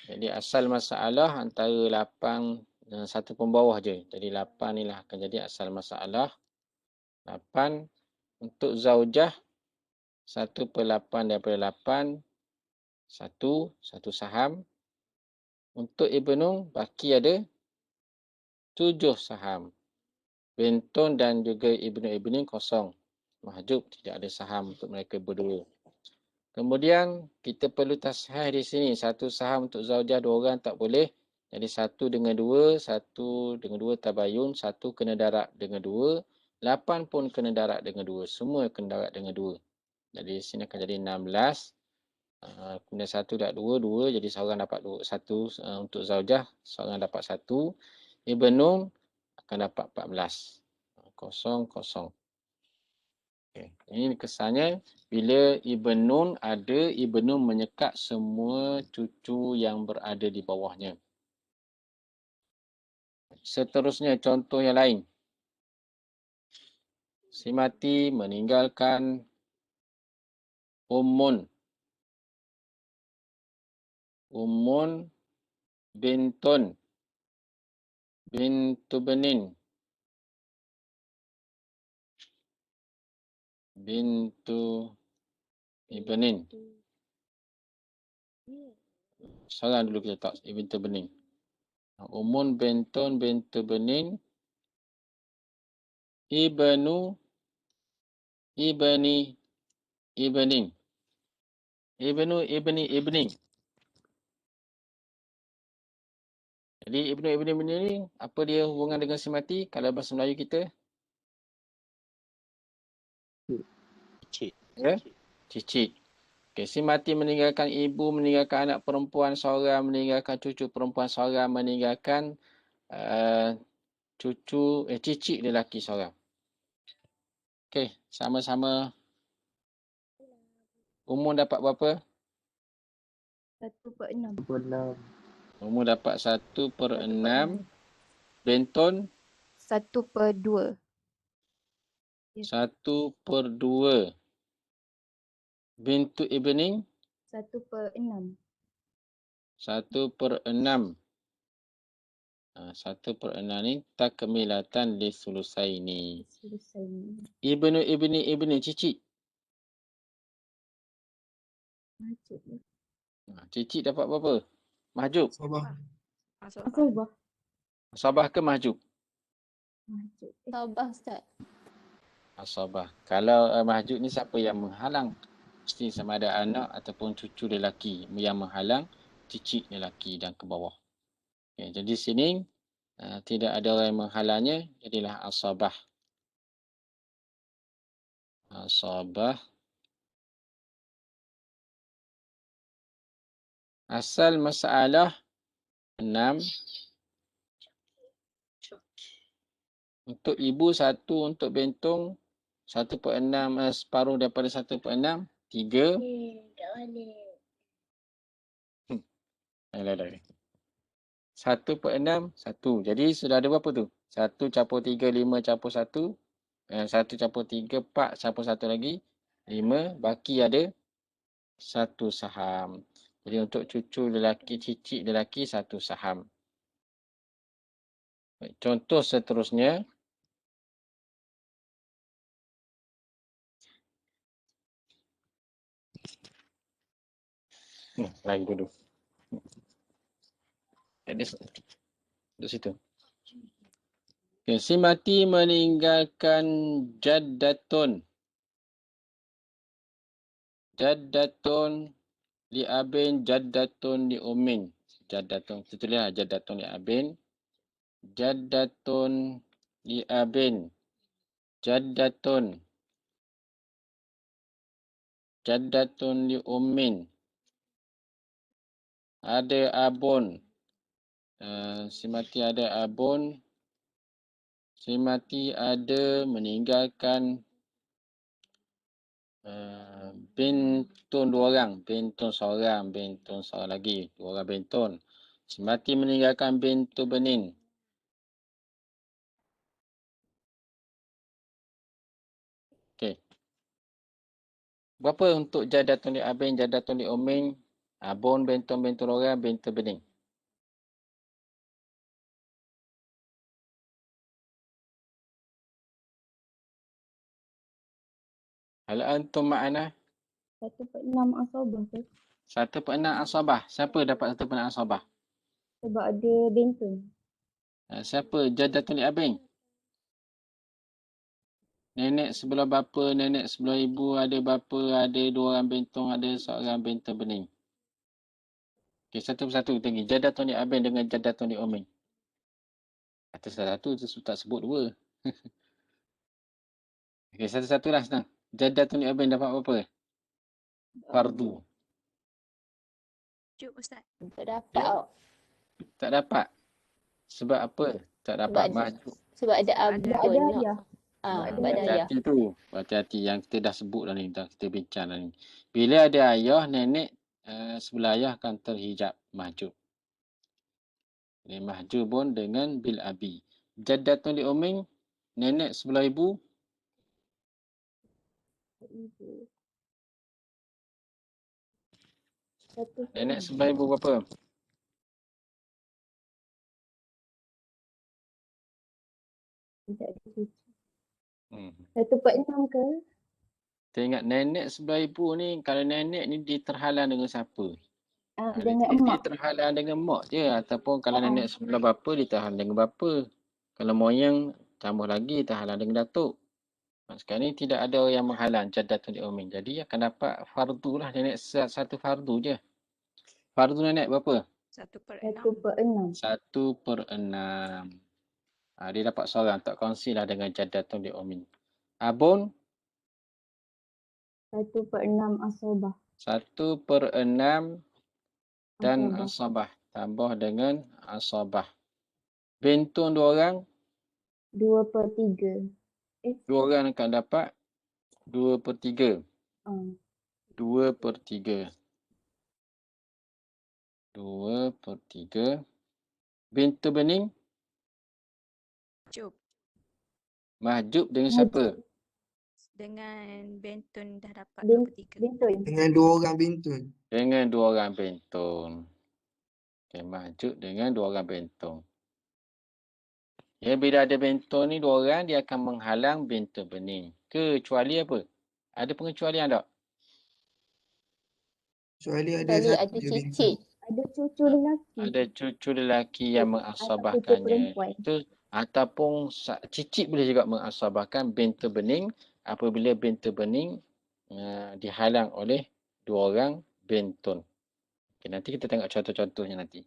Jadi asal masalah antara 8 dan 1 pun bawah je. Jadi 8 ni lah akan jadi asal masalah. 8 untuk zaujah 1/8 daripada 8. 1 saham. Untuk ibnu baki ada 7 saham. Bintun dan juga ibnu kosong. Mahjub, tidak ada saham untuk mereka berdua. Kemudian kita perlu tashih di sini. 1 saham untuk zaujah 2 orang tak boleh. Jadi 1 dengan 2, 1 dengan 2 tabayun, 1 kena darat dengan 2, 8 pun kena darat dengan 2. Semua kena darat dengan 2. Jadi sini akan jadi 16. Kemudian 1 darat 2, 2. Jadi seorang dapat 1 untuk zaujah, seorang dapat 1. Ibnu akan dapat 14. Kosong. Okay. Ini kesannya bila ibnun ada, ibnun menyekat semua cucu yang berada di bawahnya. seterusnya contoh yang lain. Si mati meninggalkan ummun. Ummun bintun. Bintu benin. Bintu ibnin. Sekarang dulu kita tak bintu benin. Ummun bintun bintu benin. Ibnu ibni ibnin. Ibnu ibni ibni. Jadi ibnu ibni ibni ni apa dia hubungan dengan si mati? Kalau bahasa Melayu kita, Cik. ya, cicit. Okay, si mati meninggalkan ibu, meninggalkan anak perempuan seorang, meninggalkan cucu perempuan seorang, meninggalkan cicit lelaki seorang. Okey, sama-sama umur dapat berapa? 1/6. Umur dapat 1/6. Bentun 1/2. 1/2. Bintu ibni 1/6. 1/6. 1/6 ni takmilatan li sulusaini. Selesai. Ibnu ibni cicit. Masuk je. Cicit dapat berapa? Mahjub. Sabah. Asabah. Asabah ke mahjub? Masuk. Sabah Ustaz. Asabah. Kalau mahjub ni siapa yang menghalang? Mesti sama ada anak ataupun cucu lelaki yang menghalang cicit lelaki dan ke bawah. Okay, jadi sini tidak ada orang yang menghalangnya, jadilah asabah. Asabah. Asal masalah 6. Untuk ibu 1, untuk bentong 1/6, separuh daripada 1/6, 3. Lain. 1/6, 1. Jadi sudah ada berapa tu? 1 campur 3, 5 campur 1. 1 campur 3, 4 campur 1 lagi. 5, baki ada 1 saham. Jadi untuk cucu lelaki, cicit lelaki 1 saham. Baik, contoh seterusnya. Lagi dulu. Di situ. Okay, si mati meninggalkan jaddatun. Jaddatun li abin, jaddatun li ummin. Jaddatun, kita tulislah jaddatun li abin. Jaddatun li abin. Jaddatun. Jaddatun li ummin. Ada abun. Si mati ada abun. Si mati ada meninggalkan bintun 2 orang. Bintun seorang lagi. 2 orang bintun. Si mati meninggalkan bintu benin. Okey. Berapa untuk jaddatun li abin, jaddatun li ummin, abun, bintun orang, bintu benin? Hal antum ma'ana? 1/6 asabah tu. 1/6 asabah. Siapa dapat 1/6 asabah? Sebab ada bentun. Siapa? Jaddatun li abin. Nenek sebelah bapa, nenek sebelah ibu, ada bapa, ada 2 orang bintun, ada seorang bintu benin. Okey, satu persatu kita pergi. Jaddatun li abin dengan jaddatun li ummin. Atas satu tu tak sebut 2. Okey, satu-satulah senang. Jaddatun li abin dapat berapa? Fardu. Cuk Ustaz. Tak dapat awak. Tak dapat. Sebab apa? Tak dapat Sebab mahjub. Sebab ada Sebab abun. ada ayah. Sebab ada ayah. Hati-hati tu. Hati-hati yang kita dah sebut dah ni. Dah kita bincang dah ni. Bila ada ayah, nenek sebelah ayah akan terhijab mahjub. Mahjubun dengan bil abi. Jaddatun li ummin, nenek sebelah ibu. Ibu. 1/6. Nenek sebelah ibu berapa? Tidak ada cucu. Hmm. 1/6 ke? Kita ingat nenek sebelah ibu ni, kalau nenek ni dia terhalang dengan siapa? Dengan Dia emak. terhalang dengan mak je. Ataupun kalau Ah. nenek sebelah bapa, dia terhalang dengan bapa. Kalau moyang, tambah lagi terhalang dengan datuk. Sekarang ni tidak ada yang menghalang jaddatun li ummin. Jadi akan dapat fardu lah. Nenek satu fardu je. Fardu nenek berapa? 1/6. 1/6. Dia dapat seorang. Tak kongsi lah dengan jaddatun li ummin. Abun? 1/6 asobah. 1/6 dan asabah. Tambah dengan asabah. Bintun 2 orang? 2/3. 2 orang akan dapat 2/3. 2/3. 2/3. Bintu bening? Mahjub. Mahjub dengan siapa? Dengan bentun dah dapat Bintun. Dengan 2 orang bintun. Dengan 2 orang bentun. Okay, mahjub dengan 2 orang bentun. Ya, bila ada bentun ni 2 orang, dia akan menghalang bintu bening. Kecuali apa? Ada pengecualian tak? Kecuali ada Kecuali satu ada je bintun. cicit. Ada cucu lelaki. Ada cucu lelaki yang Atau mengasabahkannya. perempuan. Itu ataupun cicit boleh juga mengasabahkan bintu bening apabila bintu bening dihalang oleh 2 orang bentun. Okay, nanti kita tengok contoh-contohnya nanti.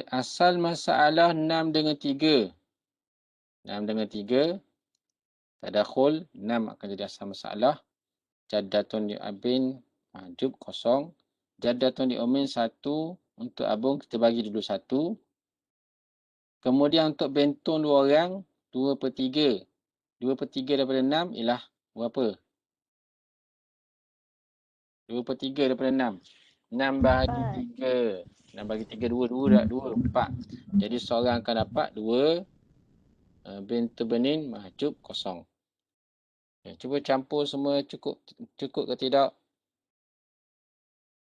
Asal masalah 6 dengan 3. 6 dengan 3. Tadakhul. 6 akan jadi asal masalah. Jaddatun li abin. Mahjub kosong. Jaddatun li ummin 1. Untuk abung kita bagi dulu 1. Kemudian untuk bentun 2 orang. 2/3. 2/3 daripada 6 ialah berapa? 2/3 daripada 6. 6 bahagi 3. 6 bahagi 3, 2. 2, 4. Jadi seorang akan dapat 2 bintu benin mahjub kosong. Okay, cuba campur semua cukup ke tidak?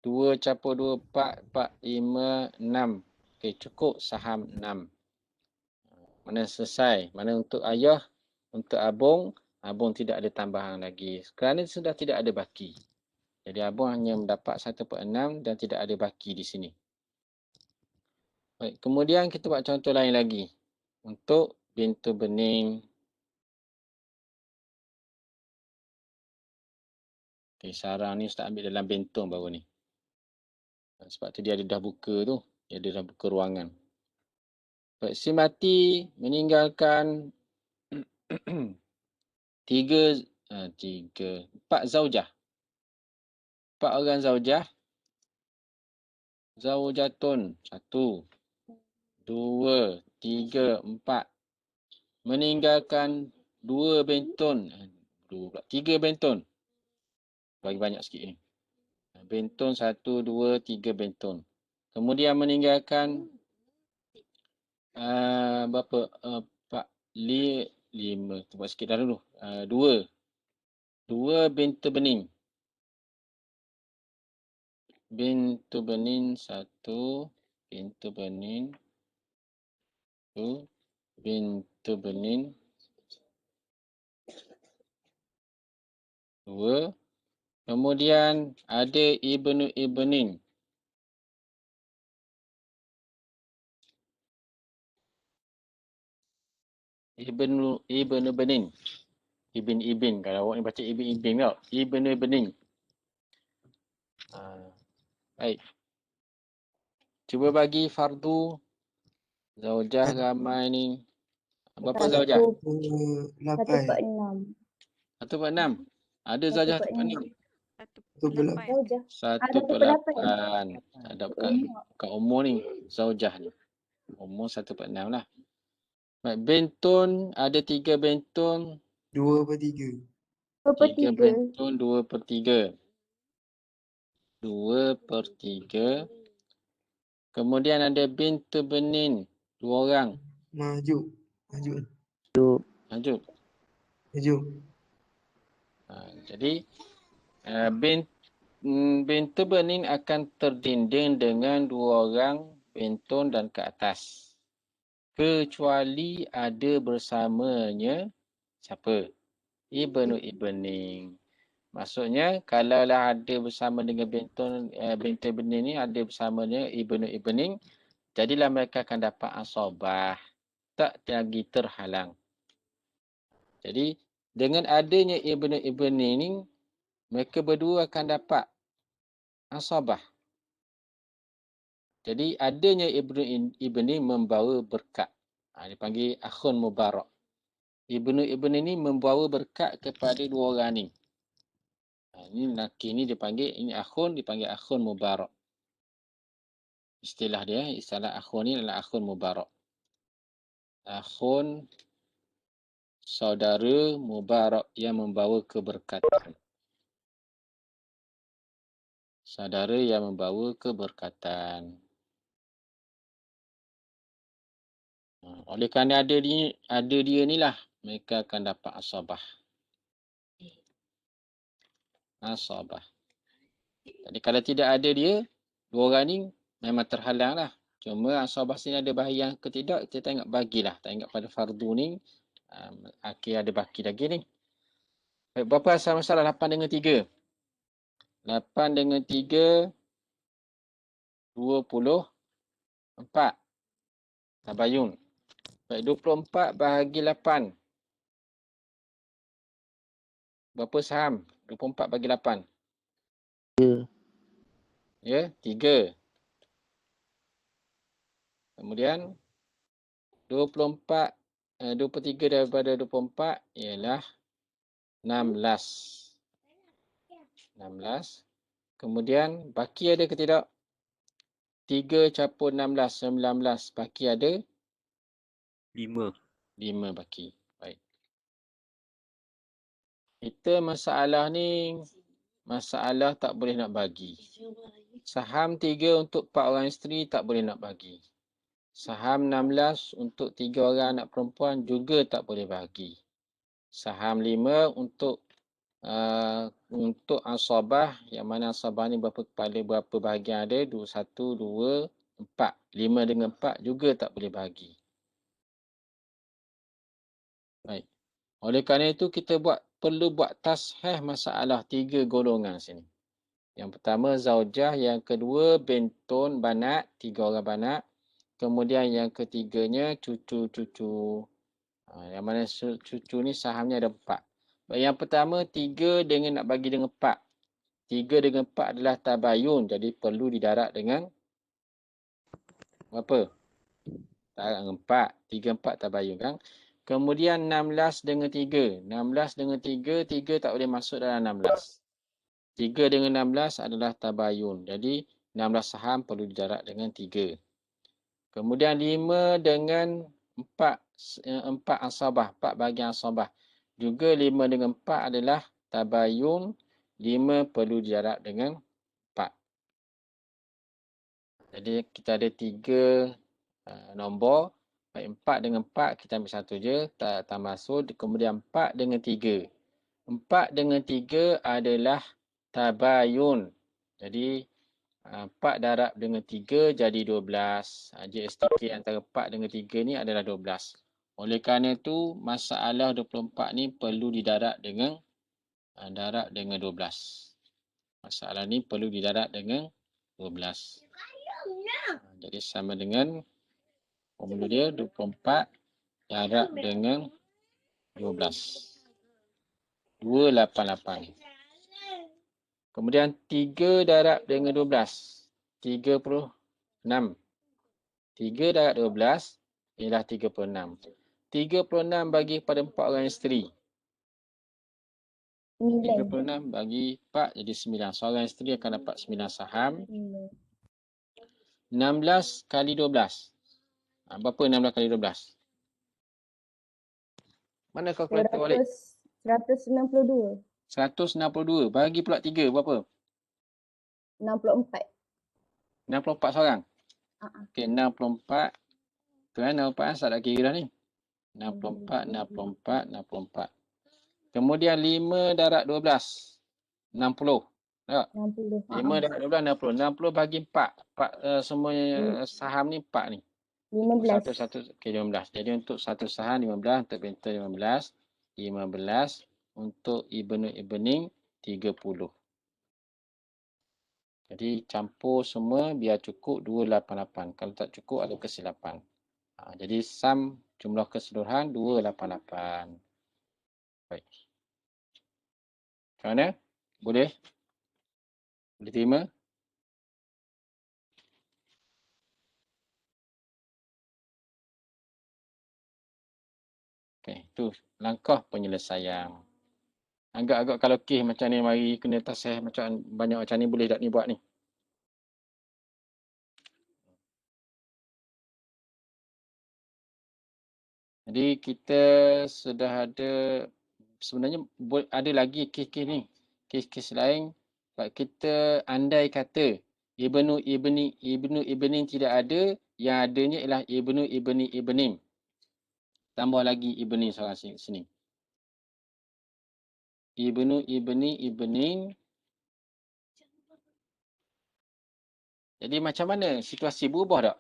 2 campur 2, 4, 4, 5, 6. Okay, cukup saham 6. Mana selesai? Mana untuk ayah, untuk abung, abung tidak ada tambahan lagi. Kerana sudah tidak ada baki. Jadi abung hanya mendapat 1/6 dan tidak ada baki di sini. Baik, kemudian kita buat contoh lain lagi. Untuk bintu bening. Okay, sarang ni Ustaz ambil dalam bentong baru ni. Sebab tu dia ada dah buka tu. Dia ada dah buka ruangan. Baik, si mati meninggalkan 4 zaujah. 4 orang zaujah. Zaujatun 1, 2, 3, 4. Meninggalkan 2 bentun. 3 bentun. Bagi banyak sikit ni. Bentun 1, 2, 3 bentun. Kemudian meninggalkan berapa? 4, 5. Buat sikit dah dulu. 2. 2 bintu bening. Bintu benin 1. Bintu benin 1. Bintu benin 2. Kemudian ada ibnu ibnin. Ibnu benin. Ibn. Kalau awak ni baca ibn tau. Ibnu benin. Baik. Cuba bagi fardu zaujah ramai ni. Berapa zaujah? 8. 1/6. Ada zaujah 1/6. 1/8. Zaujah. 1/8. Ada bukan umur ni. Zaujah ni. Umur 1/6 lah. Baik, bentun. Ada 3 bentun. 2/3. 3 bentun 2/3. 2/3. Kemudian ada bintu benin, 2 orang. Maju. Maju. Maju. Maju. Jadi bintu benin akan terdinding dengan 2 orang bintun dan ke atas. Kecuali ada bersamanya siapa? Ibnu Ibning. Maksudnya kalaulah ada bersama dengan bintu benin ni ada bersamanya Ibnu Ibning, jadilah mereka akan dapat asabah. Tak lagi terhalang. Jadi dengan adanya Ibnu Ibning ni, mereka berdua akan dapat asabah. Jadi adanya Ibnu Ibning membawa berkat. Dipanggil akhun mubarak. Ibnu Ibning ni membawa berkat kepada 2 orang ni. Ini laki ni dipanggil, ini akhun dipanggil akhun mubarak. Istilah dia, istilah akhun ni adalah akhun mubarak. Akhun saudara mubarak yang membawa keberkatan. Saudara yang membawa keberkatan. Oleh kerana ada dia ni lah, mereka akan dapat asabah. Asabah. Jadi kalau tidak ada dia, 2 orang ni memang terhalang lah. Cuma asabah sini ada bahagian ke tidak, kita tak ingat bagilah. Tak ingat pada fardu ni, akhir ada baki lagi ni. Baik, berapa asal masalah 8 dengan 3? 8 dengan 3, 24. Tabayun. Baik, 24 bahagi 8. Berapa saham? 24 bagi 8. 3. Ya, 3. Kemudian 23 daripada 24 ialah 16. 16. Kemudian baki ada ke tidak? 3 campur 16, 19. Baki ada? 5. 5 baki. Baik. Kita masalah ni, masalah tak boleh nak bagi. Saham 3 untuk 4 orang isteri tak boleh nak bagi. Saham 16 untuk 3 orang anak perempuan juga tak boleh bagi. Saham 5 untuk asabah, yang mana asabah ni berapa kepala, berapa bahagian ada, 1, 2, 4. 5 dengan 4 juga tak boleh bagi. Baik. Oleh kerana itu kita perlu buat tasheh masalah 3 golongan sini. Yang pertama zaujah, yang kedua bintun banat, 3 orang banat. Kemudian yang ketiganya cucu-cucu. Yang mana cucu ni sahamnya ada 4. Yang pertama 3 dengan nak bagi dengan 4. 3 dengan 4 adalah tabayun. Jadi perlu didarat dengan berapa? Darat dengan 4. 3, 4 tabayun kan. Kemudian 16 dengan 3. 16 dengan 3, 3 tak boleh masuk dalam 16. 3 dengan 16 adalah tabayun. Jadi 16 saham perlu didarat dengan 3. Kemudian 5 dengan 4 asabah, 4 bahagian asabah. Juga 5 dengan 4 adalah tabayun, 5 perlu didarat dengan 4. Jadi kita ada 3 nombor. 4 dengan 4 kita ambil satu je, tak masuk. Kemudian 4 dengan 3. 4 dengan 3 adalah tabayun. Jadi 4 darab dengan 3 jadi 12. JSTK antara 4 dengan 3 ni adalah 12. Oleh kerana itu, masalah 24 ni perlu didarat dengan 12. Masalah ni perlu didarat dengan 12. Jadi sama dengan formula dia 24 darat dengan 12. 288. Kemudian 3 darab dengan 12. 36. 3 darab 12 ialah 36. 36 bagi kepada 4 orang isteri. 36 bagi 4 jadi 9. Seorang isteri akan dapat 9 saham. 16 kali 12. Berapa 16 kali 12? Mana kalkulator balik? 192. 162. Bagi pula 3 berapa? 64. 64 seorang. Okey, 64. Tu kan 64 Asad dah kira dah ni. 64, 64, 64. Kemudian 5 darab 12. 60. Tak? 60. 5 darab 12, 60. 60 bagi 4. 4 semuanya saham ni 4 ni. 15. Satu, okey 15. Jadi untuk satu saham 15, untuk bentol 15. 15 untuk evening 30. Jadi campur semua biar cukup 288. Kalau tak cukup ada kesilapan. Jadi sum jumlah keseluruhan 288. Baik. Macam mana? Boleh? Boleh terima? Okey, tu langkah penyelesaian. Agak-agak kalau kes macam ni mari kena tasih macam banyak macam ni boleh tak ni buat ni? Jadi kita sudah ada sebenarnya ada lagi kes-kes ni. Kes-kes lain kita andai kata Ibnu tidak ada, yang adanya ialah Ibnu. Tambah lagi Ibni seorang sini. Ibni. Jadi macam mana? Situasi berubah tak?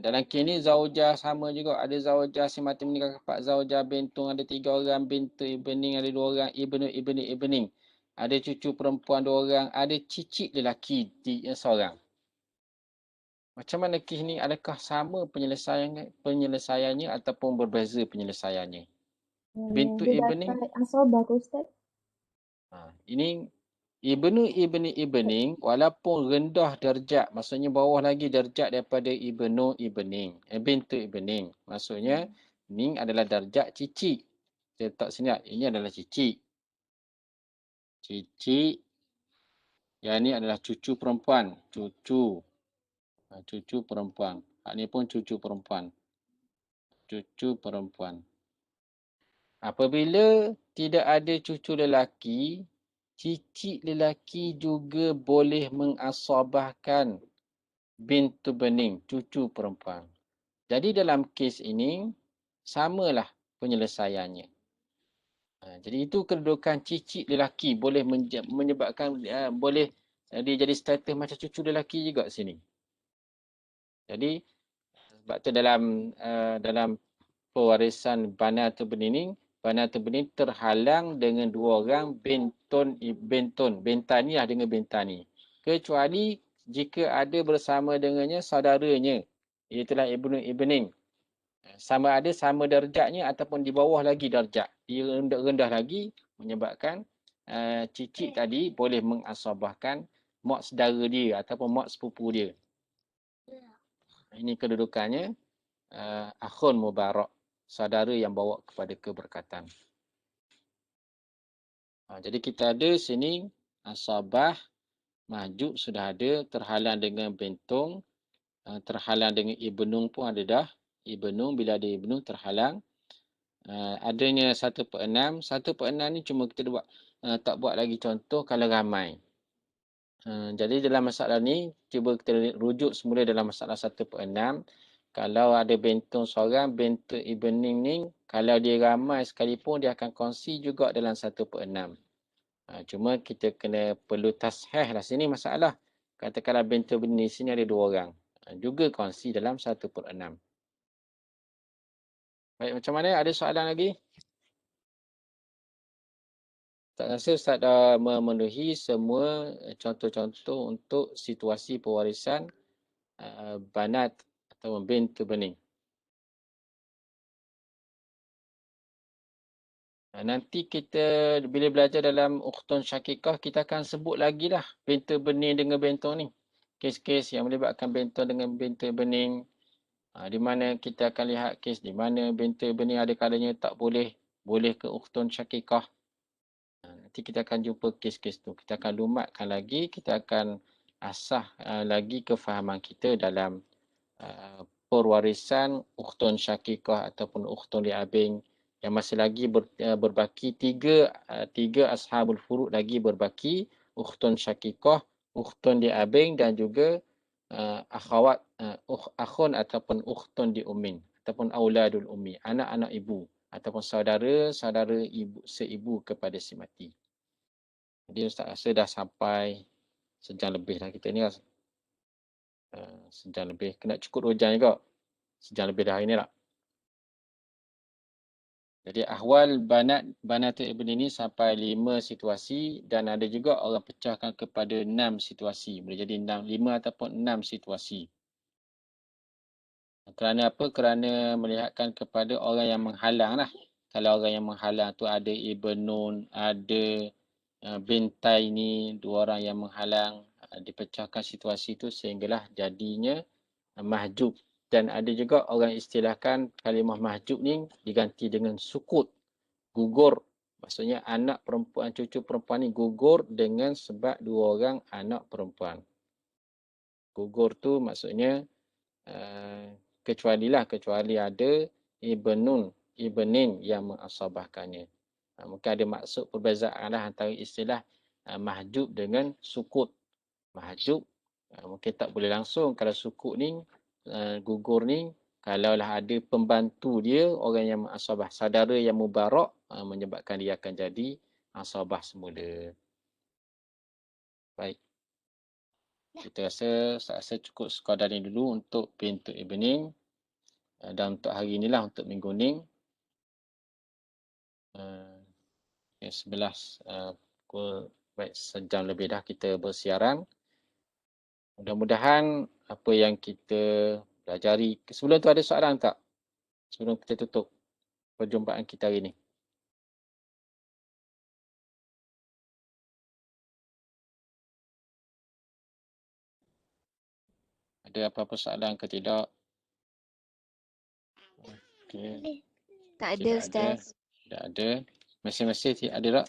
Dalam kes ni zaujah sama juga. Ada zaujah si mati meninggal keempat, zaujah bentong ada 3 orang, bintu Ibni ada 2 orang, Ibni. Ada cucu perempuan 2 orang, ada cicit lelaki seorang. Macam mana kes ni? Adakah sama penyelesaiannya ataupun berbeza penyelesaiannya? Bintu Dia Ibni. dapat asabah ke Ustaz? Ini Ibni walaupun rendah darjat, maksudnya bawah lagi darjat daripada bintu Ibni. Maksudnya ni adalah darjat cicit. Saya letak sini, ini adalah cicit. Cicit. Yang ni adalah cucu perempuan. Cucu perempuan. Hak ni pun cucu perempuan. Apabila tidak ada cucu lelaki, cicit lelaki juga boleh mengasabahkan bintu bening, cucu perempuan. Jadi dalam kes ini, samalah penyelesaiannya. Jadi itu kedudukan cicit lelaki boleh menyebabkan, boleh dia jadi status macam cucu lelaki juga sini. Jadi, sebab tu dalam pewarisan Banatul Bening terhalang dengan 2 orang bentani dengan bentani. Kecuali jika ada bersama dengannya saudaranya, iaitulah Ibning. Sama ada sama darjatnya ataupun di bawah lagi darjat. Dia rendah lagi menyebabkan cicit tadi boleh mengasabahkan mak saudara dia ataupun mak sepupu dia. Ini kedudukannya akhun mubarak, saudara yang bawa kepada keberkatan. Jadi kita ada sini asabah, mahjub sudah ada, terhalang dengan bentong, terhalang dengan ibnung pun ada dah. Ibnung, bila ada ibnung terhalang. Adanya 1/6. 1/6 ni cuma kita tak buat lagi contoh kalau ramai. Jadi dalam masalah ni, cuba kita rujuk semula dalam masalah 1/6. Kalau ada bentong seorang, bentong Ibning ni, kalau dia ramai sekalipun, dia akan kongsi juga dalam 1/6. Cuma kita perlu tashih lah sini masalah. Katakanlah bentong Ibning sini ada 2 orang. Juga kongsi dalam 1/6. Baik, macam mana? Ada soalan lagi? Tak rasa Ustaz dah memenuhi semua contoh-contoh untuk situasi pewarisan banat atau bintu bening. Nanti kita bila belajar dalam ukhtun syakikah, kita akan sebut lagi lah bintu bening dengan bentong ni. Kes-kes yang melibatkan bentong dengan bintu bening. Di mana kita akan lihat kes di mana bintu bening ada kalanya tak boleh ke ukhtun syakikah. Nanti kita akan jumpa kes-kes tu. Kita akan lumatkan lagi, kita akan asah lagi kefahaman kita dalam perwarisan ukhtun syakikah ataupun ukhtun li'abing yang masih lagi berbaki tiga ashabul furud lagi berbaki ukhtun syakikah, ukhtun di abing dan juga akhawat, akhun ataupun ukhtun di ummin ataupun auladul ummi, anak-anak ibu ataupun saudara-saudara ibu seibu kepada si mati. Jadi Ustaz rasa dah sampai sejam lebih dah kita ni. Sejam lebih. Kena cukup 2 jam juga. Sejam lebih dah hari ni tak? Jadi ahwal banatul ibn ini sampai 5 situasi dan ada juga orang pecahkan kepada 6 situasi. Boleh jadi 5 ataupun 6 situasi. Kerana apa? Kerana melihatkan kepada orang yang menghalang lah. Kalau orang yang menghalang tu ada ibnun, ada bintai ni, 2 orang yang menghalang, dipecahkan situasi tu sehinggalah jadinya mahjub. Dan ada juga orang istilahkan kalimah mahjub ni diganti dengan sukut, gugur. Maksudnya anak perempuan, cucu perempuan ni gugur dengan sebab 2 orang anak perempuan. Gugur tu maksudnya kecuali ada ibnin yang mengasabahkannya. Mungkin ada maksud perbezaan lah antara istilah mahjub dengan sukut. Mahjub mungkin tak boleh langsung. Kalau sukut ni, gugur ni, kalaulah ada pembantu dia, orang yang asabah, saudara yang mubarak, menyebabkan dia akan jadi asabah semula. Baik. Kita rasa cukup sekadar ni dulu untuk pintu ibnin. Dan untuk hari inilah, untuk minggu ni. 11 pukul baik sejam lebih dah kita bersiaran. Mudah-mudahan apa yang kita pelajari. Sebelum tu ada soalan tak? Sebelum kita tutup perjumpaan kita hari ni. Ada apa-apa soalan ke tidak? Okay. Tak ada, Ustaz. Tidak ada. Mesej-mesej ada tak?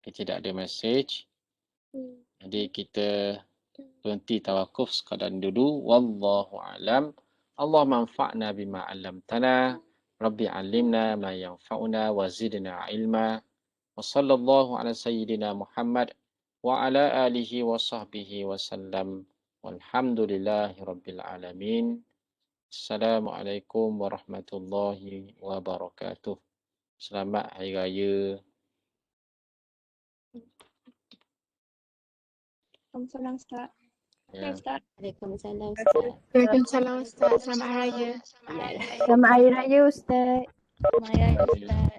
Okay, tidak ada mesej. Jadi kita berhenti tawakuf sekadar dulu. Wallahu alam. Allah manfa'na bima 'allamtana. Rabbi 'allimna ma yanfa'una wa zidna ilma. Wa sallallahu ala sayyidina Muhammad wa ala alihi wa sahbihi wa sallam. Walhamdulillahi rabbil alamin. Assalamualaikum warahmatullahi wabarakatuh. Selamat Hari Raya. Waalaikumsalam Ustaz. Ya. Ustaz. Waalaikumsalam, Ustaz. Waalaikumsalam Ustaz. Selamat Hari Raya. Selamat Hari Raya Ustaz. Selamat Hari Raya, Ustaz.